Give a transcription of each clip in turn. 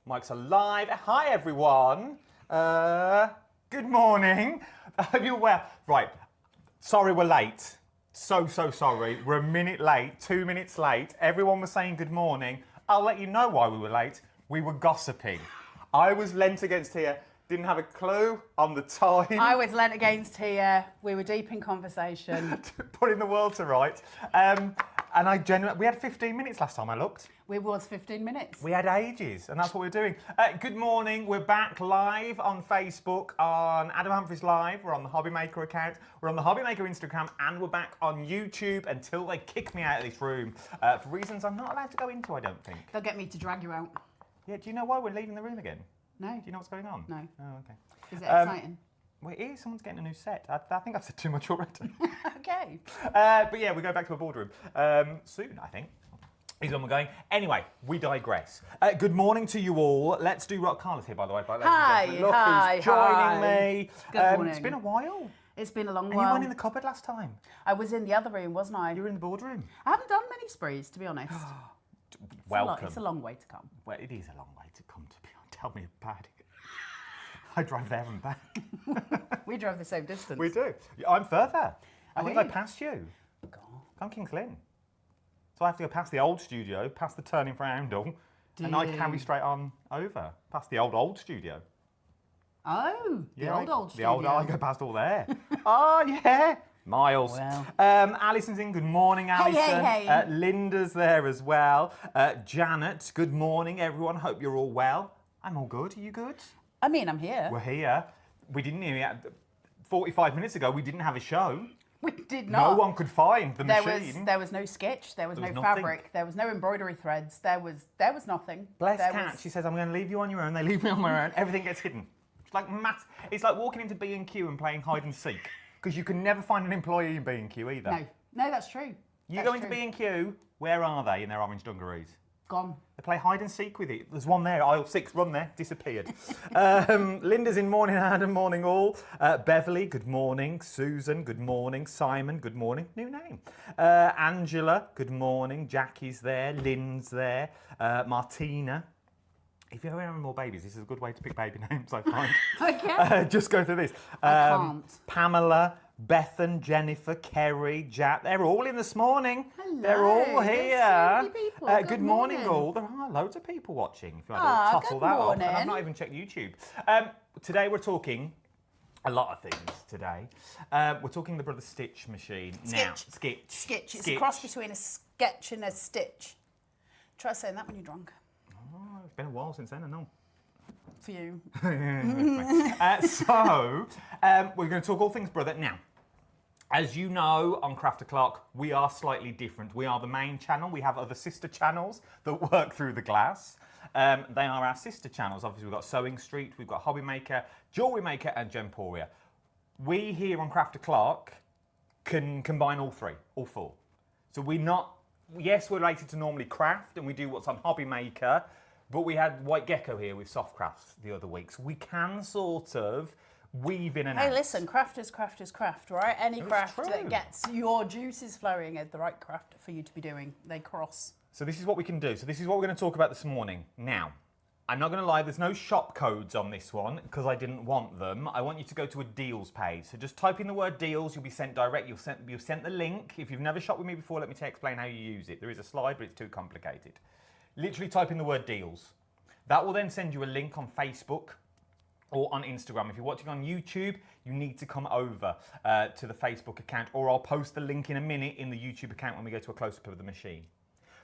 Mics are live. Hi, everyone. Good morning. I hope you're well. Right. Sorry we're late. So sorry. We're a minute late, 2 minutes late. Everyone was saying good morning. I'll let you know why we were late. We were gossiping. I was leant against here. Didn't have a clue on the time. I was leant against here. We were deep in conversation. Putting the world to right. And I genuinely, we had 15 minutes last time I looked. We was 15 minutes. We had ages, and that's what we're doing. Good morning. We're back live on Facebook, on Adam Humphries Live. We're on the HobbyMaker account. We're on the HobbyMaker Instagram, and we're back on YouTube until they kick me out of this room for reasons I'm not allowed to go into, I don't think. They'll get me to drag you out. Yeah, do you know why we're leaving the room again? No. Do you know what's going on? No. Oh, okay. Is it exciting? Well, it is. Someone's getting a new set. I think I've said too much already. Okay. But yeah, we go back to a boardroom soon, I think. Is when we're going. Anyway, we digress. Good morning to you all. Let's do rock. Carla's here, by the way. Hi, Look hi, who's joining hi. me. Good morning. It's been a while. It's been a long And while. you weren't in the cupboard last time. I was in the other room, wasn't I? You were in the boardroom. I haven't done many sprees, to be honest. Welcome. It's a long way to come. Well, it is a long way to come, to be honest. Tell me about it. I drive there and back. We drove the same distance. We do. I'm further. I think we? I passed you. God. I'm King's Lynn. So I have to go past the old studio, past the turning for Oundle, and I carry straight on over, past the old studio. Oh, the old studio. I go past all there. Oh, yeah. Miles. Well. Alison's in. Good morning, Alison. Hey. Linda's there as well. Janet, good morning, everyone. Hope you're all well. I'm all good. Are you good? I mean, I'm here. We're here. We didn't even... 45 minutes ago, we didn't have a show. We did not. No one could find the machine. There was no sketch. There was no nothing. fabric. There was no embroidery threads. There was nothing. Bless Cat. She says, I'm going to leave you on your own. They leave me on my own. Everything gets hidden. It's like It's like walking into B&Q and playing hide and seek. Because you can never find an employee in B&Q either. No, that's true. You go into B&Q, where are they in their orange dungarees? Gone. They play hide and seek with it. There's one there, aisle 6, run there, disappeared. Linda's in. Morning, Adam, morning all. Beverly, good morning. Susan, good morning. Simon, good morning. New name. Angela, good morning. Jackie's there. Lynn's there. Martina. If you're ever having more babies, this is a good way to pick baby names, I find. Okay. Just go through this. I can't. Pamela, Bethan, Jennifer, Kerry, Jack, they're all in this morning. Hello. They're all here. There's so many people. Good morning, all. There are loads of people watching. If you had to tottle good that up. morning. And I've not even checked YouTube. Today we're talking a lot of things today. We're talking the Brother Stitch machine. Now, Sketch. It's a cross between a sketch and a stitch. Try saying that when you're drunk. Oh, it's been a while since then, I know. For you. So, we're going to talk all things brother. Now, as you know, on Craft OClock, we are slightly different. We are the main channel. We have other sister channels that work through the glass. They are our sister channels. Obviously, we've got Sewing Street, we've got HobbyMaker, Jewelry Maker, and Gemporia. We here on Craft OClock can combine all three, all four. So we're not... Yes, we're related to normally craft, and we do what's on HobbyMaker, but we had White Gecko here with soft crafts the other week, so we can sort of weave in and out. Hey, listen, craft is craft, right? Any craft true. that gets your juices flowing is the right craft for you to be doing. They cross. So this is what we can do. So this is what we're going to talk about this morning. Now, I'm not going to lie, there's no shop codes on this one because I didn't want them. I want you to go to a deals page. So just type in the word deals, you'll be sent direct. You'll sent the link. If you've never shopped with me before, let me explain how you use it. There is a slide, but it's too complicated. Literally type in the word deals. That will then send you a link on Facebook or on Instagram. If you're watching on YouTube, you need to come over to the Facebook account, or I'll post the link in a minute in the YouTube account when we go to a close-up of the machine.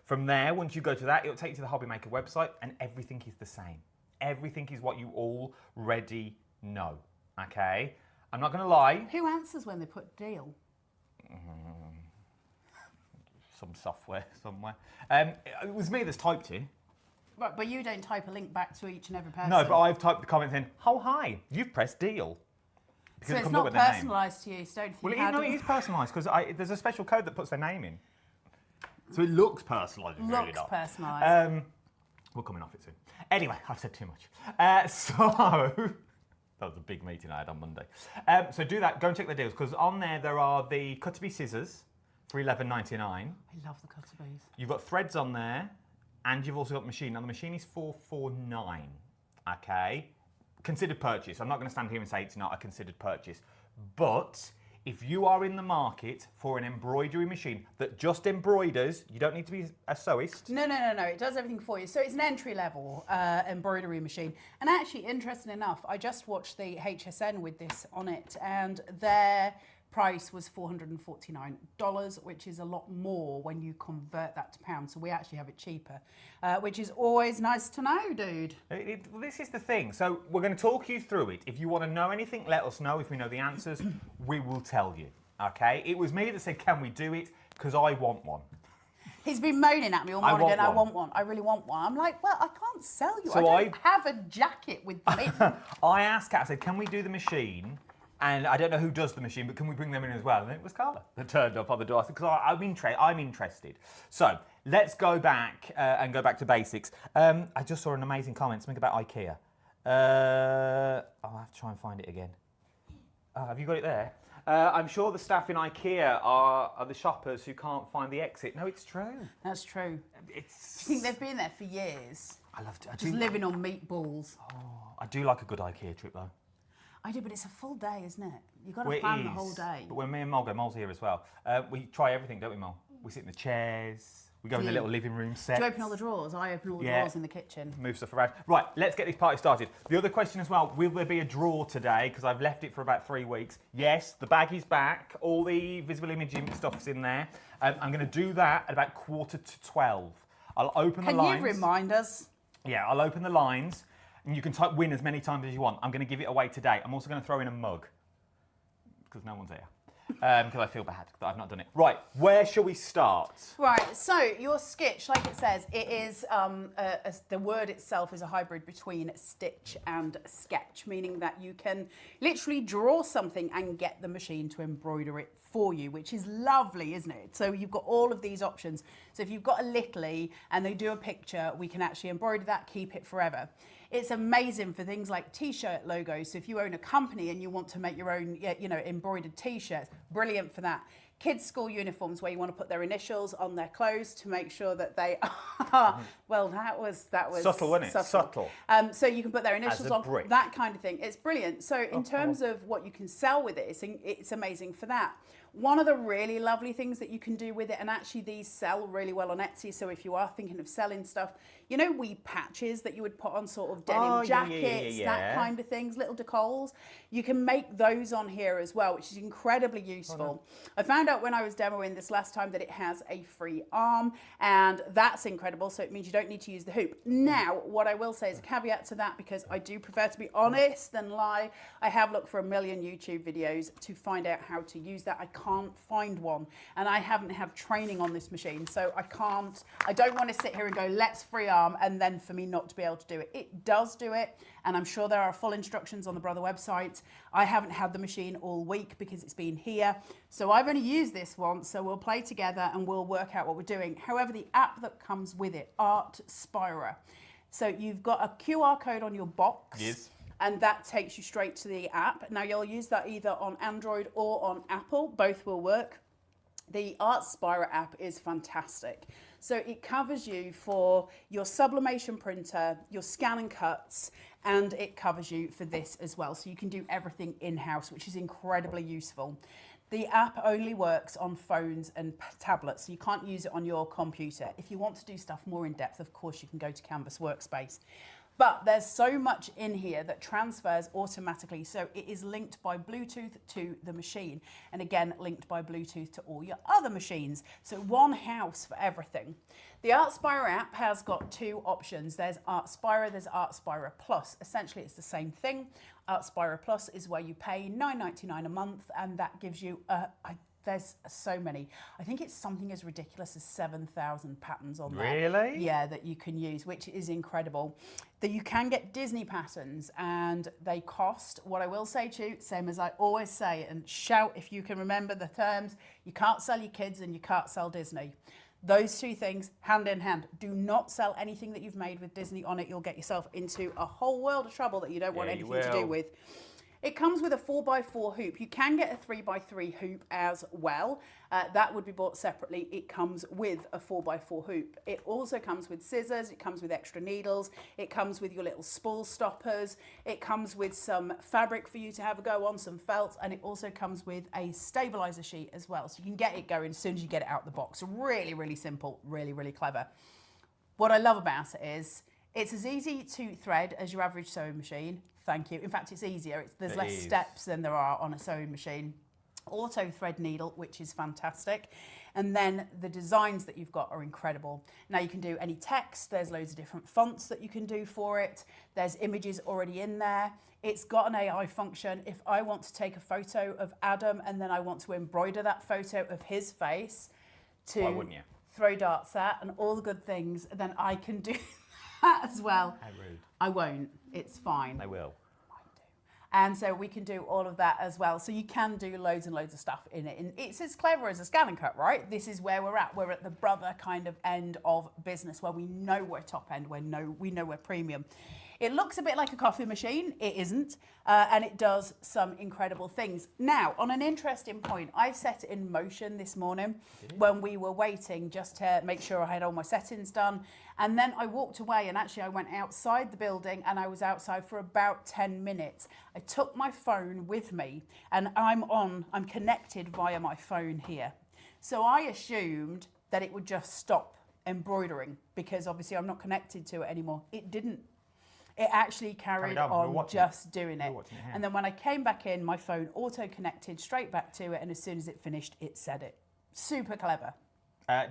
From there, once you go to that, it'll take you to the HobbyMaker website, and everything is the same. Everything is what you already know, okay? I'm not going to lie. Who answers when they put deal? Some software somewhere. It was me that's typed it. Right, but you don't type a link back to each and every person. No, but I've typed the comment in, oh, hi, you've pressed deal. So it's not personalised to you, so don't think Well, it is personalised, because there's a special code that puts their name in. So it looks personalised. Looks personalised. We're coming off it soon. Anyway, I've said too much. So, that was a big meeting I had on Monday. So do that, go and check the deals, because on there are the cut-to-be scissors for $11.99. I love the cut-to-bees. You've got threads on there. and you've also got the machine. Now the machine is $449, okay? Considered purchase. I'm not going to stand here and say it's not a considered purchase, but if you are in the market for an embroidery machine that just embroiders, you don't need to be a sewist. No. It does everything for you. So it's an entry-level embroidery machine. And actually, interesting enough, I just watched the HSN with this on it, and their price was $449, which is a lot more when you convert that to pounds. So we actually have it cheaper, which is always nice to know, dude. This is the thing. So we're going to talk you through it. If you want to know anything, let us know. If we know the answers, we will tell you. Okay? It was me that said, can we do it? Because I want one. He's been moaning at me all morning, I want one. I really want one. I'm like, well, I can't sell you. So I don't have a jacket with me. I asked Kat, I said, can we do the machine? And I don't know who does the machine, but can we bring them in as well? And it was Carla that turned up on the door. Because I'm interested. So let's go back and go back to basics. I just saw an amazing comment, something about IKEA. I'll have to try and find it again. Have you got it there? I'm sure the staff in IKEA are the shoppers who can't find the exit. No, it's true. That's true. Do you think they've been there for years? I love it. Just living on meatballs. Oh, I do like a good IKEA trip though. I do, but it's a full day, isn't it? You've got to plan the whole day. But when me and Mol go, Mol's here as well, we try everything, don't we, Mol? We sit in the chairs, we go in the little living room set. Do you open all the drawers? I open all the drawers in the kitchen. Move stuff around. Right, let's get this party started. The other question as well, will there be a drawer today? Because I've left it for about 3 weeks. Yes, the bag is back. All the visible imaging stuff's in there. I'm going to do that at about 11:45. I'll open the lines. Can you remind us? Yeah, I'll open the lines. And you can type win as many times as you want. I'm going to give it away today. I'm also going to throw in a mug because no one's here. Because I feel bad that I've not done it. Right, where shall we start? Right, so your sketch, like it says, it is, the word itself is a hybrid between stitch and sketch, meaning that you can literally draw something and get the machine to embroider it for you, which is lovely, isn't it? So you've got all of these options. So if you've got a Littly and they do a picture, we can actually embroider that, keep it forever. It's amazing for things like t-shirt logos. So if you own a company and you want to make your own, embroidered t-shirts, brilliant for that. Kids' school uniforms where you want to put their initials on their clothes to make sure that they are, well, that was subtle, wasn't it? Subtle. So you can put their initials on, that kind of thing. It's brilliant. So in terms of what you can sell with it, it's amazing for that. One of the really lovely things that you can do with it, and actually these sell really well on Etsy, so if you are thinking of selling stuff, you know, wee patches that you would put on sort of denim jackets, that kind of things, little decols, you can make those on here as well, which is incredibly useful. I found out when I was demoing this last time that it has a free arm, and that's incredible, so it means you don't need to use the hoop. Now, what I will say is a caveat to that, because I do prefer to be honest than lie, I have looked for a million YouTube videos to find out how to use that. I can't find one, and I haven't had training on this machine, so I don't want to sit here and go, let's free arm, and then for me not to be able to do it. It does do it, and I'm sure there are full instructions on the Brother website. I haven't had the machine all week because it's been here, so I've only used this once, so we'll play together and we'll work out what we're doing. However, the app that comes with it, Artspira, so you've got a QR code on your box. Yes. And that takes you straight to the app. Now you'll use that either on Android or on Apple, both will work. The Artspira app is fantastic. So it covers you for your sublimation printer, your scan and cuts, and it covers you for this as well. So you can do everything in-house, which is incredibly useful. The app only works on phones and tablets, so you can't use it on your computer. If you want to do stuff more in depth, of course, you can go to Canvas Workspace. But there's so much in here that transfers automatically. So it is linked by Bluetooth to the machine. And again, linked by Bluetooth to all your other machines. So one house for everything. The Artspira app has got two options. There's Artspira, there's Artspira Plus. Essentially, it's the same thing. Artspira Plus is where you pay $9.99 a month, and that gives you there's so many. I think it's something as ridiculous as 7,000 patterns on there. Really? Yeah, that you can use, which is incredible. That you can get Disney patterns, and they cost, what I will say to you, same as I always say, and shout if you can remember the terms, you can't sell your kids and you can't sell Disney. Those two things, hand in hand. Do not sell anything that you've made with Disney on it. You'll get yourself into a whole world of trouble that you don't want anything to do with. It comes with a 4x4 hoop. You can get a 3x3 hoop as well. That would be bought separately. It comes with a 4x4 hoop. It also comes with scissors. It comes with extra needles. It comes with your little spool stoppers. It comes with some fabric for you to have a go on, some felt, and it also comes with a stabilizer sheet as well. So you can get it going as soon as you get it out the box. Really, really simple, really, really clever. What I love about it is it's as easy to thread as your average sewing machine. Thank you. In fact, it's easier. There's less steps than there are on a sewing machine. Auto thread needle, which is fantastic. And then the designs that you've got are incredible. Now you can do any text. There's loads of different fonts that you can do for it. There's images already in there. It's got an AI function. If I want to take a photo of Adam and then I want to embroider that photo of his face to Why wouldn't you? Throw darts at and all the good things, then I can do that as well. How rude. I won't. It's fine. I will. And so we can do all of that as well. So you can do loads and loads of stuff in it. And it's as clever as a scan and cut, right? This is where we're at. We're at the brother kind of end of business where we know we're top end, we know we're premium. It looks a bit like a coffee machine. It isn't. And it does some incredible things. Now, on an interesting point, I set it in motion this morning when we were waiting just to make sure I had all my settings done. And then I walked away and actually I went outside the building and I was outside for about 10 minutes. I took my phone with me and I'm connected via my phone here. So I assumed that it would just stop embroidering because obviously I'm not connected to it anymore. It didn't. It actually carried on just doing it. And then when I came back in, my phone auto-connected straight back to it, and as soon as it finished, it said it. Super clever.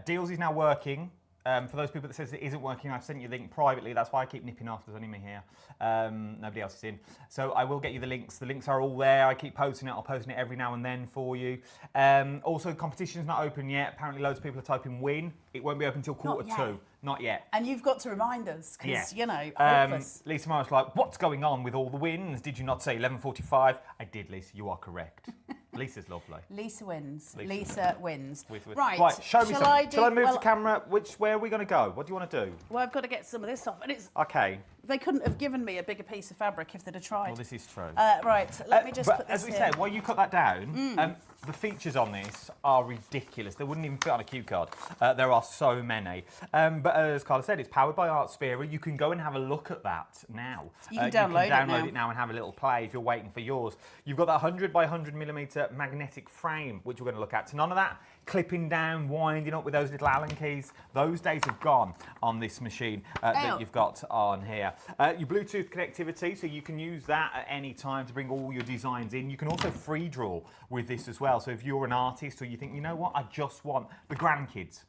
Deals is now working. For those people that says it isn't working, I've sent you the link privately. That's why I keep nipping off. There's only me here. Nobody else is in. So I will get you the links. The links are all there. I keep posting it. I'll post it every now and then for you. Also, competition's not open yet. Apparently, loads of people are typing win. It won't be open until quarter 2. Not yet. And you've got to remind us, because, you know, hopeless. Lisa Morris like, what's going on with all the wins? Did you not say 11:45? I did, Lisa. You are correct. Lisa's lovely. Lisa wins. Lisa wins. Right, show me some. Shall I move the camera? Where are we going to go? What do you want to do? Well, I've got to get some of this off. And it's okay. They couldn't have given me a bigger piece of fabric if they'd have tried. Well, this is true. Right, let me just put this as we said, while you cut that down, the features on this are ridiculous. They wouldn't even fit on a cue card. There are so many. But as Carla said, it's powered by Artspira. You can go and have a look at that now. You can download it now and have a little play if you're waiting for yours. You've got that 100 by 100 millimeter magnetic frame, which we're going to look at. So none of that clipping down, winding up with those little Allen keys. Those days have gone on this machine that you've got on here. Your Bluetooth connectivity, so you can use that at any time to bring all your designs in. You can also free draw with this as well. So if you're an artist or you think, you know what, I just want the grandkids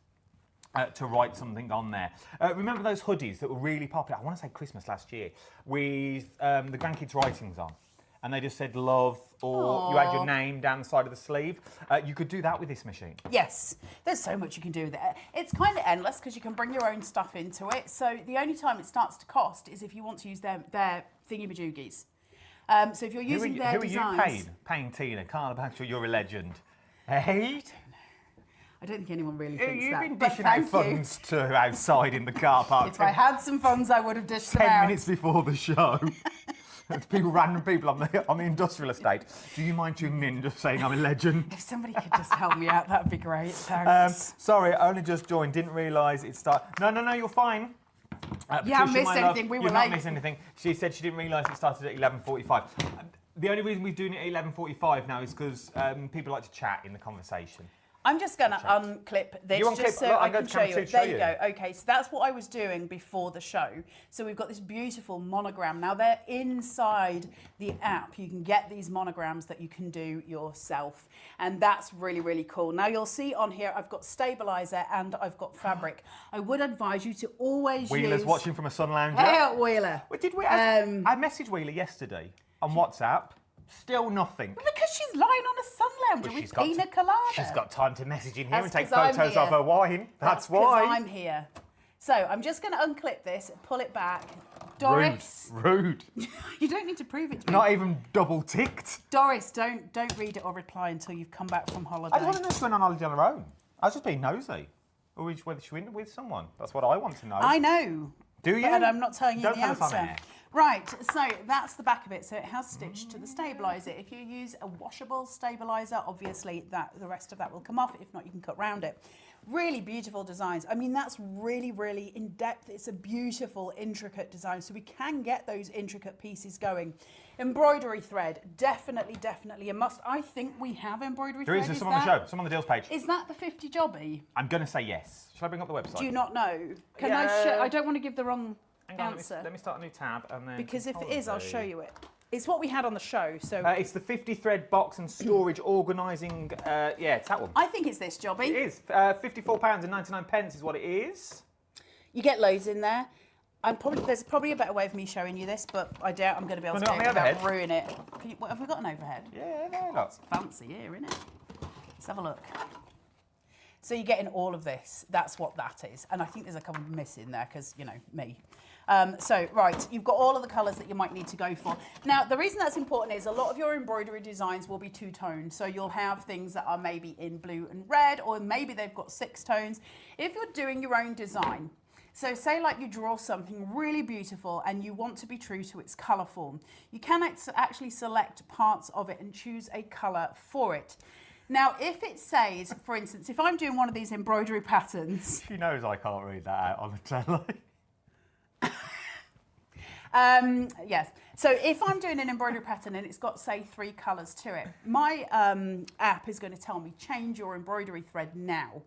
to write something on there. Remember those hoodies that were really popular, I want to say Christmas last year, with the grandkids' writings on? And they just said love, or you had your name down the side of the sleeve. You could do that with this machine. Yes, there's so much you can do with it. It's kind of endless because you can bring your own stuff into it. So the only time it starts to cost is if you want to use their thingy-majoogies. So if you're using their designs... Who are you paying Tina? Carla Baxter, you're a legend. Hey? I don't think anyone really thinks You've that. been dishing out funds to outside in the car park. If I had some funds, I would have dished them out. 10 minutes before the show. Random people on the industrial estate. Do you mind tuning in just saying I'm a legend? If somebody could just help me out, that'd be great. Thanks. Sorry, I only just joined. Didn't realise it started. No, you're fine. You haven't missed anything. We were late. You've not missed anything. She said she didn't realise it started at 11:45. The only reason we're doing it at 11:45 now is because people like to chat in the conversation. I'm just going to unclip this just so I can show you. There you go. Okay, so that's what I was doing before the show. So we've got this beautiful monogram. Now they're inside the app. You can get these monograms that you can do yourself. And that's really, really cool. Now you'll see on here, I've got stabilizer and I've got fabric. I would advise you to always Wheeler's watching from a sun lounger. Hey, Wheeler. Did we? I messaged Wheeler yesterday on WhatsApp. Still nothing. Well, because she's lying on a sun lounger with pina colada. She's got time to message in here and take photos of her wine. That's why. I'm here. So I'm just going to unclip this, pull it back. Doris. Rude. You don't need to prove it to me. Not even double ticked. Doris, don't read it or reply until you've come back from holiday. I just want to know if she went on holiday on her own. I was just being nosy. Or whether she went with someone. That's what I want to know. I know. Do you? But I'm not telling you the answer. Don't tell us on air. Right, so that's the back of it. So it has stitched to the stabiliser. If you use a washable stabiliser, obviously the rest of that will come off. If not, you can cut round it. Really beautiful designs. I mean, that's really, really in depth. It's a beautiful, intricate design. So we can get those intricate pieces going. Embroidery thread, definitely, definitely a must. I think we have embroidery thread. There is some on the show, some on the deals page. Is that the 50 jobby? I'm going to say yes. Shall I bring up the website? Do you not know? Can I don't want to give the wrong answer. Let me start a new tab and then... Because if it is, I'll show you it. It's what we had on the show, so... it's the 50 thread box and storage organising... yeah, it's that one. I think it's this, Jobby. It is. £54.99 is what it is. You get loads in there. There's probably a better way of me showing you this, but I doubt I'm going to be able to do it without ruin it. Have we got an overhead? Yeah, no, not. It's fancy here, isn't it? Let's have a look. So you're getting all of this. That's what that is. And I think there's a couple missing there because, you know, me. So, right, you've got all of the colours that you might need to go for. Now, the reason that's important is a lot of your embroidery designs will be two-toned. So you'll have things that are maybe in blue and red, or maybe they've got 6 tones. If you're doing your own design, so say like you draw something really beautiful and you want to be true to its colour form, you can actually select parts of it and choose a colour for it. Now, if it says, for instance, if I'm doing one of these embroidery patterns... She knows I can't read that out on the telly. Yes. So if I'm doing an embroidery pattern and it's got, say, 3 colours to it, my app is going to tell me, change your embroidery thread now.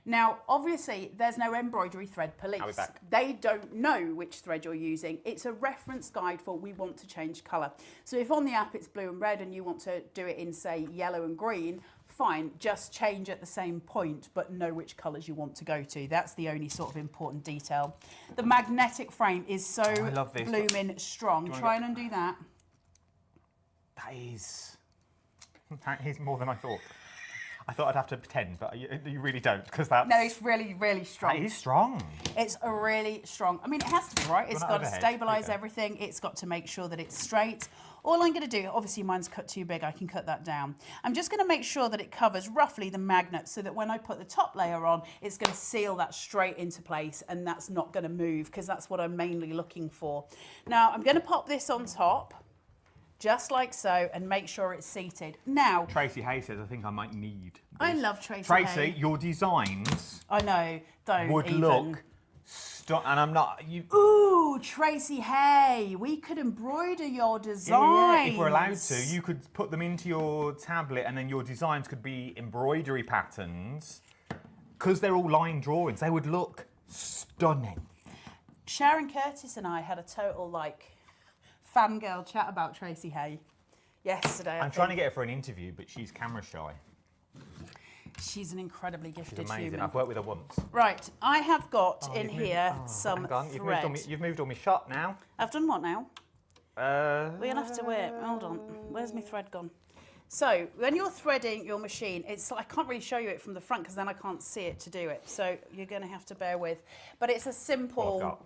Now, obviously, there's no embroidery thread police. They don't know which thread you're using. It's a reference guide for we want to change colour. So if on the app it's blue and red and you want to do it in, say, yellow and green, fine, just change at the same point, but know which colours you want to go to. That's the only sort of important detail. The magnetic frame is so blooming strong. Try and undo that. That is more than I thought. I thought I'd have to pretend, but you really don't, because that's... No, it's really, really strong. That is strong. It's a really strong... I mean, it has to be, right? It's got to stabilise everything. It's got to make sure that it's straight. All I'm going to do, obviously mine's cut too big, I can cut that down. I'm just going to make sure that it covers roughly the magnet so that when I put the top layer on, it's going to seal that straight into place and that's not going to move because that's what I'm mainly looking for. Now, I'm going to pop this on top, just like so, and make sure it's seated. Now... Tracy Hay says, I think I might need this. I love Tracy Hay, your designs... I know, would look... And I'm not... Ooh, Tracy Hay, we could embroider your designs. Yeah, if we're allowed to, you could put them into your tablet and then your designs could be embroidery patterns. Because they're all line drawings, they would look stunning. Sharon Curtis and I had a total, fangirl chat about Tracy Hay yesterday. I'm trying to get her for an interview, but she's camera shy. She's an incredibly gifted She's amazing. human. I've worked with her once. Right, I have got some thread. You've moved all my shot now. I've done what now? We're going to have to wait. Hold on. Where's my thread gone? So, when you're threading your machine, I can't really show you it from the front because then I can't see it to do it. So, you're going to have to bear with. But it's a simple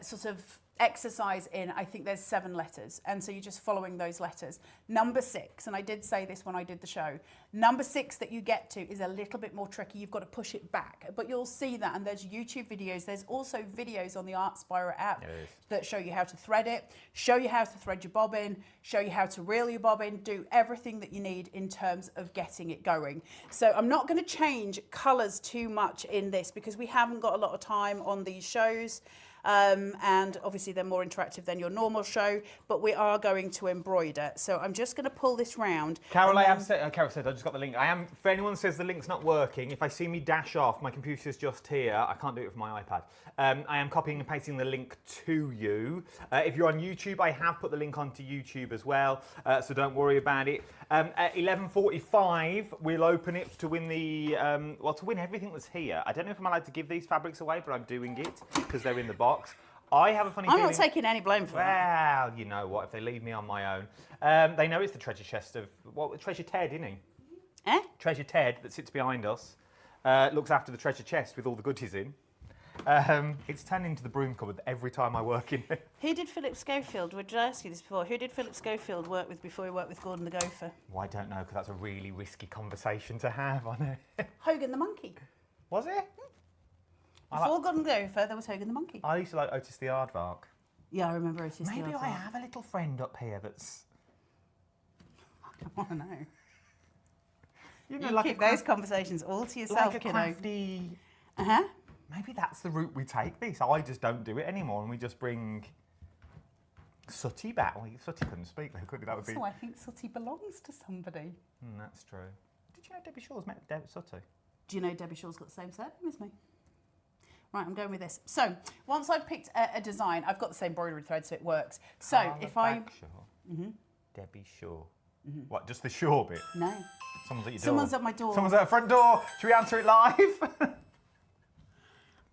sort of exercise in, I think there's 7 letters, and so you're just following those letters. Number 6, and I did say this when I did the show, number 6 that you get to is a little bit more tricky. You've got to push it back, but you'll see that, and there's YouTube videos. There's also videos on the Artspira app that show you how to thread it, show you how to thread your bobbin, show you how to reel your bobbin, do everything that you need in terms of getting it going. So I'm not going to change colours too much in this because we haven't got a lot of time on these shows. And obviously they're more interactive than your normal show, but we are going to embroider. So I'm just going to pull this round. Carol, Carol said, I just got the link. For anyone who says the link's not working, if I see me dash off, my computer's just here. I can't do it with my iPad. I am copying and pasting the link to you. If you're on YouTube, I have put the link onto YouTube as well, so don't worry about it. At 11:45, we'll open it to win the, to win everything that's here. I don't know if I'm allowed to give these fabrics away, but I'm doing it because they're in the box. I have a funny feeling... I'm not taking any blame for that. Well, you know what, if they leave me on my own. They know it's the treasure chest of... Treasure Ted, isn't he? Eh? Treasure Ted that sits behind us. Looks after the treasure chest with all the goodies in. It's turned into the broom cupboard every time I work in it. Who did Philip Schofield, did I ask you this before, who did Philip Schofield work with before he worked with Gordon the Gopher? Well, I don't know, because that's a really risky conversation to have on it. Hogan the Monkey. Was it? Before Gordon the Gopher, there was Hogan the Monkey. I used to like Otis the Aardvark. Yeah, I remember it. Maybe I have a little friend up here that's... I want to know. You know, you like keep those conversations all to yourself, like a crafty... Uh-huh. Maybe that's the route we take this. I just don't do it anymore, and we just bring Sooty back. Well, Sooty couldn't speak, though, could he? That would be... So I think Sooty belongs to somebody. That's true. Did you know Debbie Shaw's met Sooty? Do you know Debbie Shaw's got the same surname as me? Right, I'm going with this. So once I've picked a design, I've got the same embroidery thread, so it works. So if I... Debbie Shaw. What, just the Shaw bit? No. Someone's at your door. Someone's at my door. Someone's at the front door. Should we answer it live?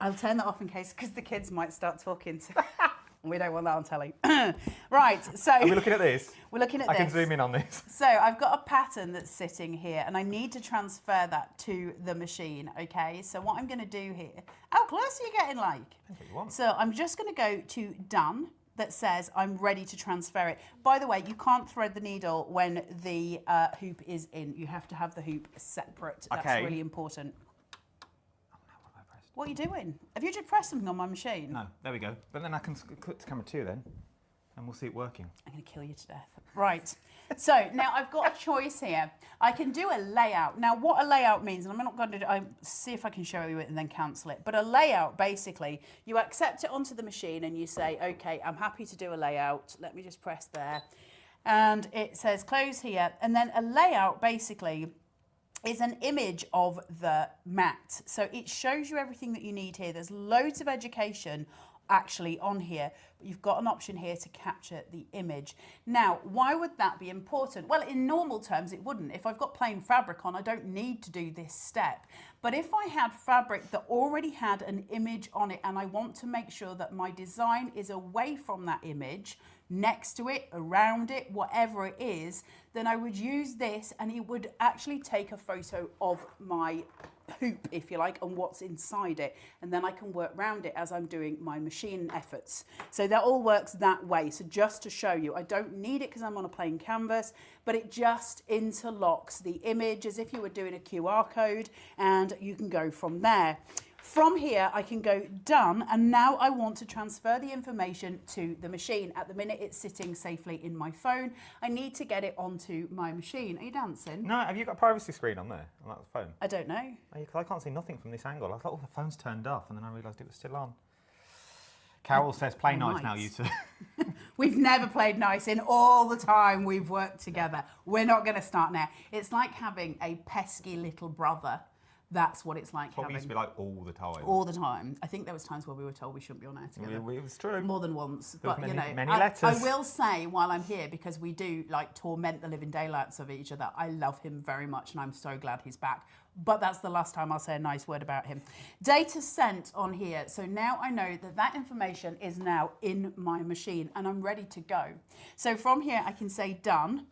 I'll turn that off in case, because the kids might start talking. We don't want that on telly. Right, so... Are we looking at this? We're looking at this. I can zoom in on this. So I've got a pattern that's sitting here, and I need to transfer that to the machine, okay? So what I'm going to do here... How close are you getting, like? Depends what you want. So I'm just going to go to Done. That says I'm ready to transfer it. By the way, you can't thread the needle when the hoop is in. You have to have the hoop separate. That's really important. Oh no, what have I pressed? What are you doing? Have you just pressed something on my machine? No, there we go. But then I can click to camera 2 then, and we'll see it working. I'm going to kill you to death. Right. So now I've got a choice here. I can do a layout. Now what a layout means, and I'm not going to see if I can show you it and then cancel it, but a layout, basically, you accept it onto the machine and you say, okay, I'm happy to do a layout. Let me just press there. And it says close here. And then a layout, basically, is an image of the mat. So it shows you everything that you need here. There's loads of education actually on here, but you've got an option here to capture the image. Now, why would that be important? Well, in normal terms, it wouldn't. If I've got plain fabric on, I don't need to do this step. But if I had fabric that already had an image on it, and I want to make sure that my design is away from that image, next to it, around it, whatever it is, then I would use this, and it would actually take a photo of my hoop, if you like, and what's inside it, and then I can work around it as I'm doing my machine efforts. So that all works that way. So just to show you, I don't need it because I'm on a plain canvas, but it just interlocks the image as if you were doing a QR code, and you can go from there. From here, I can go Done, and now I want to transfer the information to the machine. At the minute, it's sitting safely in my phone. I need to get it onto my machine. Are you dancing? No, have you got a privacy screen on there, on that phone? I don't know. Because I can't see nothing from this angle. I thought, oh, the phone's turned off, and then I realised it was still on. Carol says, play nice now, you two. We've never played nice in all the time we've worked together. We're not going to start now. It's like having a pesky little brother. That's what it's like That's what we used to be like all the time. All the time. I think there was times where we were told we shouldn't be on air together. It was true. More than once. There but was you know, many letters. I will say while I'm here, because we do like torment the living daylights of each other, I love him very much and I'm so glad he's back. But that's the last time I'll say a nice word about him. Data sent on here. So now I know that that information is now in my machine and I'm ready to go. So from here I can say Done.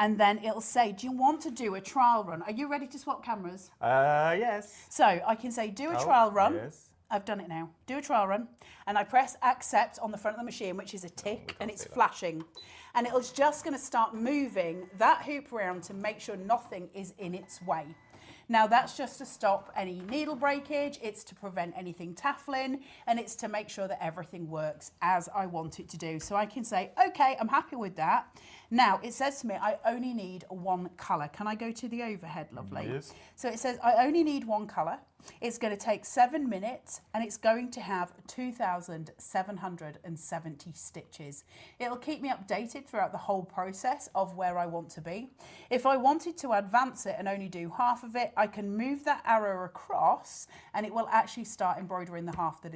And then it'll say, do you want to do a trial run? Are you ready to swap cameras? Yes. So I can say, do a trial run. Yes. I've done it now. Do a trial run. And I press accept on the front of the machine, which is a tick, and it's flashing. And it's just going to start moving that hoop around to make sure nothing is in its way. Now that's just to stop any needle breakage, it's to prevent anything taffling, and it's to make sure that everything works as I want it to do. So I can say, okay, I'm happy with that. Now it says to me, I only need one colour. Can I go to the overhead, lovely? Yes. So it says, I only need one colour. It's going to take 7 minutes and it's going to have 2,770 stitches. It'll keep me updated throughout the whole process of where I want to be. If I wanted to advance it and only do half of it, I can move that arrow across and it will actually start embroidering the other half that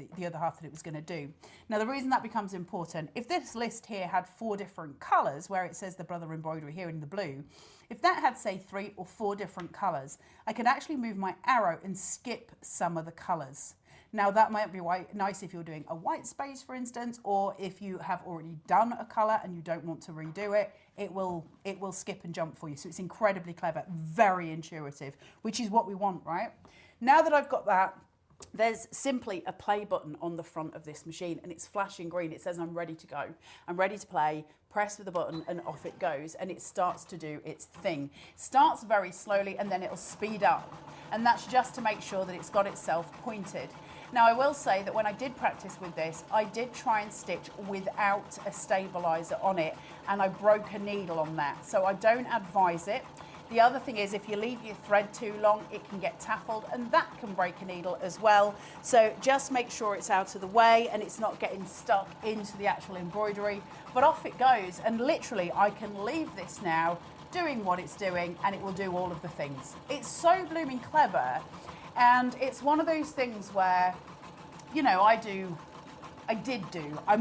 it was going to do. Now the reason that becomes important, if this list here had 4 different colours, where it says the brother embroidery here in the blue, if that had, say, 3 or 4 different colours, I could actually move my arrow and skip some of the colours. Now, that might be nice if you're doing a white space, for instance, or if you have already done a colour and you don't want to redo it, it will skip and jump for you. So it's incredibly clever, very intuitive, which is what we want, right? Now that I've got that, there's simply a play button on the front of this machine and it's flashing green. It says I'm ready to go. I'm ready to play. Press with the button and off it goes and it starts to do its thing. It starts very slowly and then it'll speed up, and that's just to make sure that it's got itself pointed. Now, I will say that when I did practice with this, I did try and stitch without a stabiliser on it, and I broke a needle on that. So I don't advise it. The other thing is, if you leave your thread too long, it can get taffled, and that can break a needle as well. So just make sure it's out of the way and it's not getting stuck into the actual embroidery. But off it goes, and literally I can leave this now doing what it's doing, and it will do all of the things. It's so blooming clever. And it's one of those things where, you know, I'm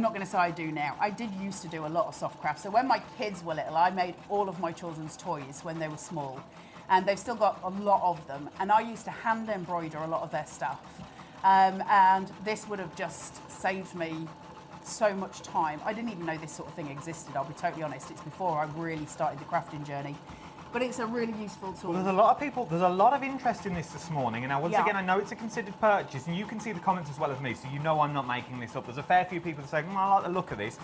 not going to say I do now, I did used to do a lot of soft crafts. So when my kids were little, I made all of my children's toys when they were small. And they've still got a lot of them. And I used to hand embroider a lot of their stuff. And this would have just saved me so much time. I didn't even know this sort of thing existed, I'll be totally honest. It's before I really started the crafting journey. But it's a really useful tool. Well, there's a lot of people, there's a lot of interest in this morning, and now once again, I know it's a considered purchase, and you can see the comments as well as me, so you know I'm not making this up. There's a fair few people saying, I like the look of this.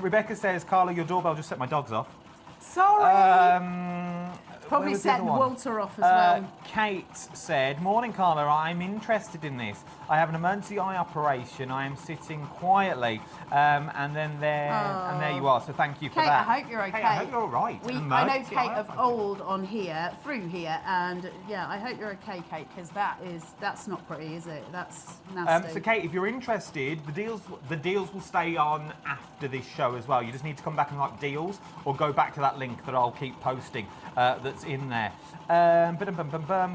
Rebecca says, Carla, your doorbell just set my dogs off. Sorry. Probably set Walter off as well. Kate said, morning Carla, I'm interested in this. I have an emergency eye operation. I am sitting quietly. And there you are. So thank you for Kate, that. I hope you're okay. Kate, I hope you're all right. I know Kate of old on here, through here, and yeah, I hope you're okay, Kate, because that's not pretty, is it? That's nasty. So Kate, if you're interested, the deals will stay on after this show as well. You just need to come back and like deals, or go back to that link that I'll keep posting that's in there.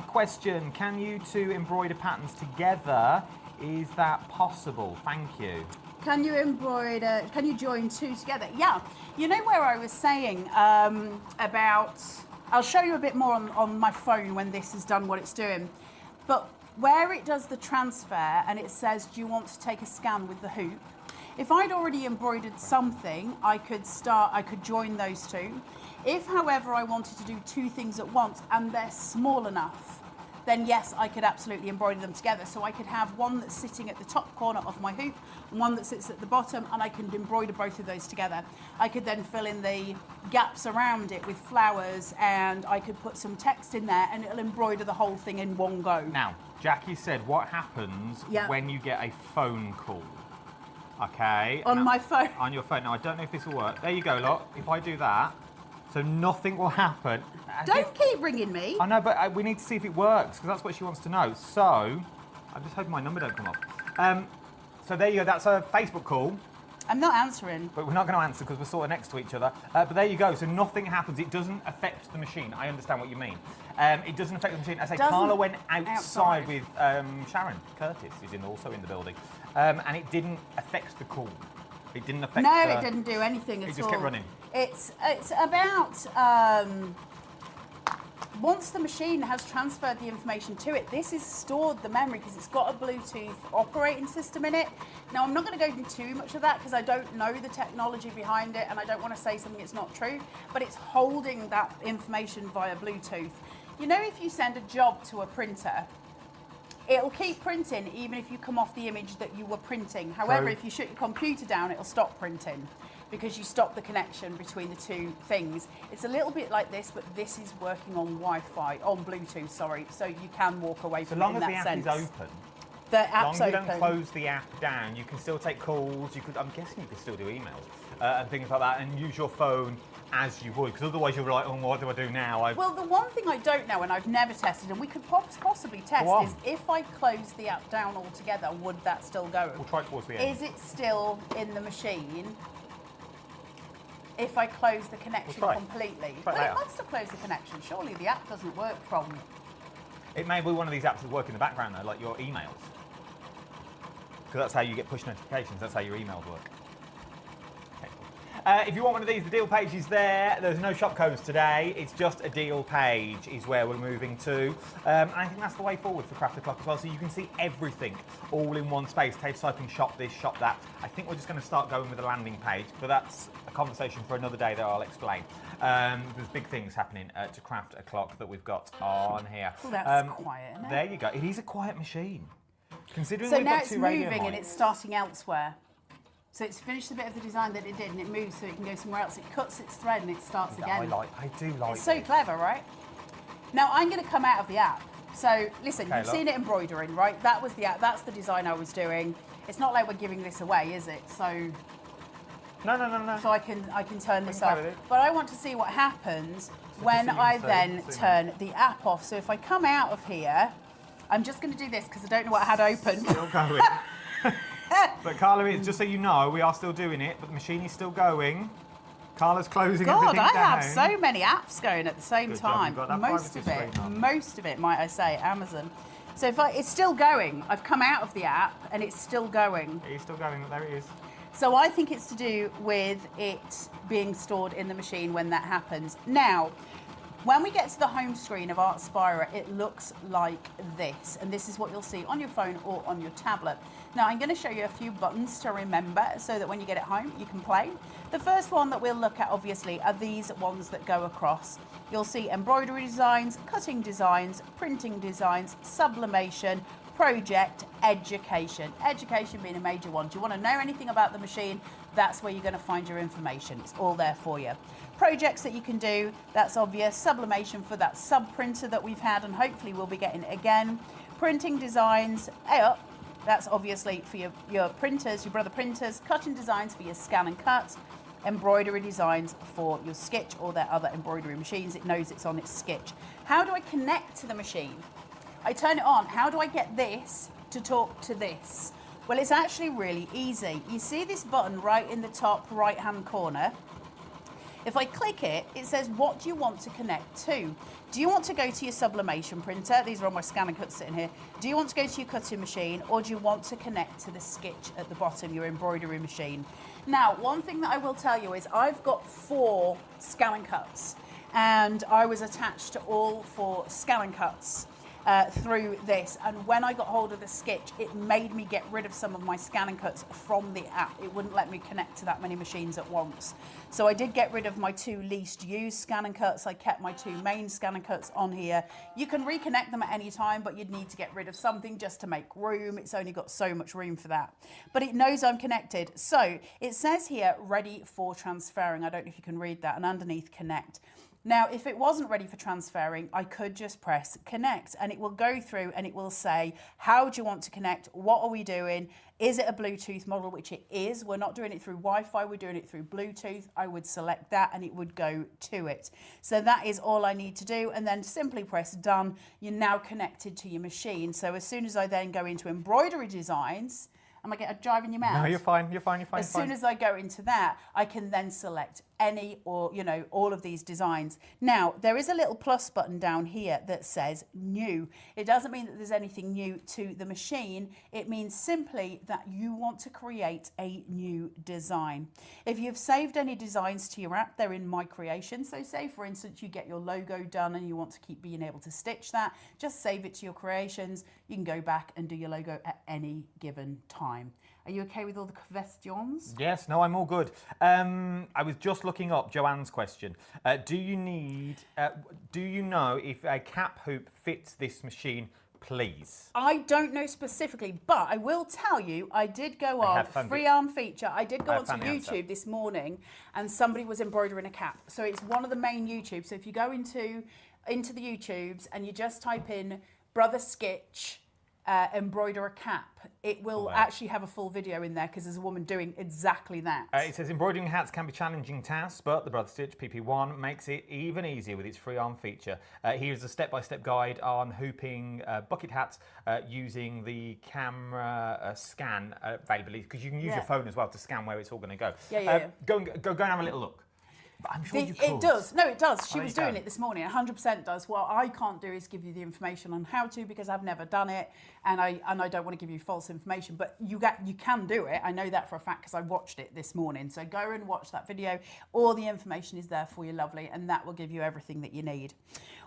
Question, can you two embroider patterns together? Is that possible? Thank you. Can you join two together? Yeah. You know where I was saying about, I'll show you a bit more on my phone when this is done what it's doing, but where it does the transfer and it says, do you want to take a scan with the hoop? If I'd already embroidered something, I could join those two. If, however, I wanted to do two things at once and they're small enough, then yes, I could absolutely embroider them together. So I could have one that's sitting at the top corner of my hoop, and one that sits at the bottom, and I can embroider both of those together. I could then fill in the gaps around it with flowers, and I could put some text in there, and it'll embroider the whole thing in one go. Now, Jackie said, what happens when you get a phone call? Okay. On my phone. On your phone. Now, I don't know if this will work. There you go, look. If I do that, so nothing will happen. Don't keep ringing me. I know, but we need to see if it works, because that's what she wants to know. So, I'm just hoping my number don't come up. So there you go, that's a Facebook call. I'm not answering. But we're not going to answer because we're sort of next to each other. But there you go, so nothing happens. It doesn't affect the machine. I understand what you mean. It doesn't affect the machine. I say Carla went outside with Sharon Curtis, who's also in the building. And it didn't affect the call. It didn't affect it didn't do anything at all. It just kept running. It's about... once the machine has transferred the information to it, this is stored the memory because it's got a Bluetooth operating system in it. Now, I'm not going to go into too much of that because I don't know the technology behind it and I don't want to say something that's not true, but it's holding that information via Bluetooth. You know, if you send a job to a printer, it'll keep printing even if you come off the image that you were printing. However, if you shut your computer down, it'll stop printing, because you stop the connection between the two things. It's a little bit like this, but this is working on Wi-Fi, on Bluetooth, sorry, so you can walk away from it in that sense. So long as the app is open, the app's open. As long as you don't close the app down, you can still take calls, I'm guessing you can still do emails and things like that, and use your phone as you would, because otherwise you're like, oh, what do I do now? Well, the one thing I don't know, and I've never tested, and we could possibly test, is if I close the app down altogether, would that still go? We'll try towards the end. Is it still in the machine if I close the connection completely? But it must have closed the connection. Surely the app doesn't work from... It may be one of these apps that work in the background, though, like your emails. Because that's how you get push notifications. That's how your emails work. If you want one of these, the deal page is there. There's no shop codes today. It's just a deal page is where we're moving to. And I think that's the way forward for Craft O'Clock as well. So you can see everything all in one space. Typing shop this, shop that. I think we're just going to start going with a landing page, but that's a conversation for another day that I'll explain. There's big things happening to Craft O'Clock that we've got on here. Well, that's quiet, isn't it? There you go. It is a quiet machine. Considering so we've now got it's two radio moving mics. and it's starting elsewhere. So it's finished the bit of the design that it did and it moves so it can go somewhere else. It cuts its thread and it starts again. I do like It's so clever, right? Now I'm going to come out of the app So listen, you've seen it embroidering, right? That's the design I was doing. It's not like we're giving this away, is it? So no. So I can turn this off. But I want to see what happens when I then turn the app off. So if I come out of here, I'm just going to do this because I don't know what I had open. Still going. But Carla, just so you know, we are still doing it, but the machine is still going. Carla's closing everything down. God, I have so many apps going at the same time. Most of it, might I say, Amazon. So it's still going. I've come out of the app and it's still going. It is still going, there it is. So I think it's to do with it being stored in the machine when that happens. Now, when we get to the home screen of Artspira, it looks like this, and this is what you'll see on your phone or on your tablet. Now, I'm going to show you a few buttons to remember so that when you get it home, you can play. The first one that we'll look at, obviously, are these ones that go across. You'll see embroidery designs, cutting designs, printing designs, sublimation, project, education. Education being a major one. Do you want to know anything about the machine? That's where you're going to find your information. It's all there for you. Projects that you can do, that's obvious. Sublimation for that sub printer that we've had and hopefully we'll be getting it again. Printing designs, that's obviously for your printers, your brother printers. Cutting designs for your scan and cut. Embroidery designs for your Sketch or their other embroidery machines. It knows it's on its Sketch. How do I connect to the machine? I turn it on. How do I get this to talk to this? Well, it's actually really easy. You see this button right in the top right-hand corner? If I click it, it says, what do you want to connect to? Do you want to go to your sublimation printer? These are all my scan and cuts sitting here. Do you want to go to your cutting machine, or do you want to connect to the Sketch at the bottom, your embroidery machine? Now, one thing that I will tell you is I've got 4 scan and cuts, and I was attached to all 4 scan and cuts through this, and when I got hold of the Sketch, it made me get rid of some of my scan and cuts from the app. It wouldn't let me connect to that many machines at once. So I did get rid of my 2 least used scan and cuts. I kept my 2 main scan and cuts on here. You can reconnect them at any time, but you'd need to get rid of something just to make room. It's only got so much room for that. But it knows I'm connected. So it says here, ready for transferring. I don't know if you can read that, and underneath connect. Now, if it wasn't ready for transferring, I could just press connect and it will go through and it will say, how do you want to connect? What are we doing? Is it a Bluetooth model? Which it is. We're not doing it through Wi-Fi. We're doing it through Bluetooth. I would select that and it would go to it. So that is all I need to do. And then simply press done. You're now connected to your machine. So as soon as I then go into embroidery designs, am I driving you mad? No, you're fine. As soon as I go into that, I can then select any or, all of these designs. Now, there is a little plus button down here that says new. It doesn't mean that there's anything new to the machine. It means simply that you want to create a new design. If you've saved any designs to your app, they're in My Creation. So say, for instance, you get your logo done and you want to keep being able to stitch that, just save it to your creations. You can go back and do your logo at any given time. Are you okay with all the questions? Yes, no, I'm all good. I was just looking up Joanne's question. Do you know if a cap hoop fits this machine, please? I don't know specifically, but I will tell you, I did go on free arm feature. I did go onto YouTube this morning and somebody was embroidering a cap. So it's one of the main YouTubes. So if you go into the YouTubes and you just type in Brother Sketch, embroider a cap, it will actually have a full video in there because there's a woman doing exactly that. It says embroidering hats can be challenging tasks, but the Brother Stitch PP1 makes it even easier with its free arm feature. Here's a step-by-step guide on hooping bucket hats using the camera scan availability, because you can use your phone as well to scan where it's all going to go. Go and have a little look. But I'm sure you could. It does. No, it does. She was doing it this morning. 100% does. What I can't do is give you the information on how to, because I've never done it, and I don't want to give you false information. But you can do it. I know that for a fact because I watched it this morning. So go and watch that video. All the information is there for you, lovely, and that will give you everything that you need.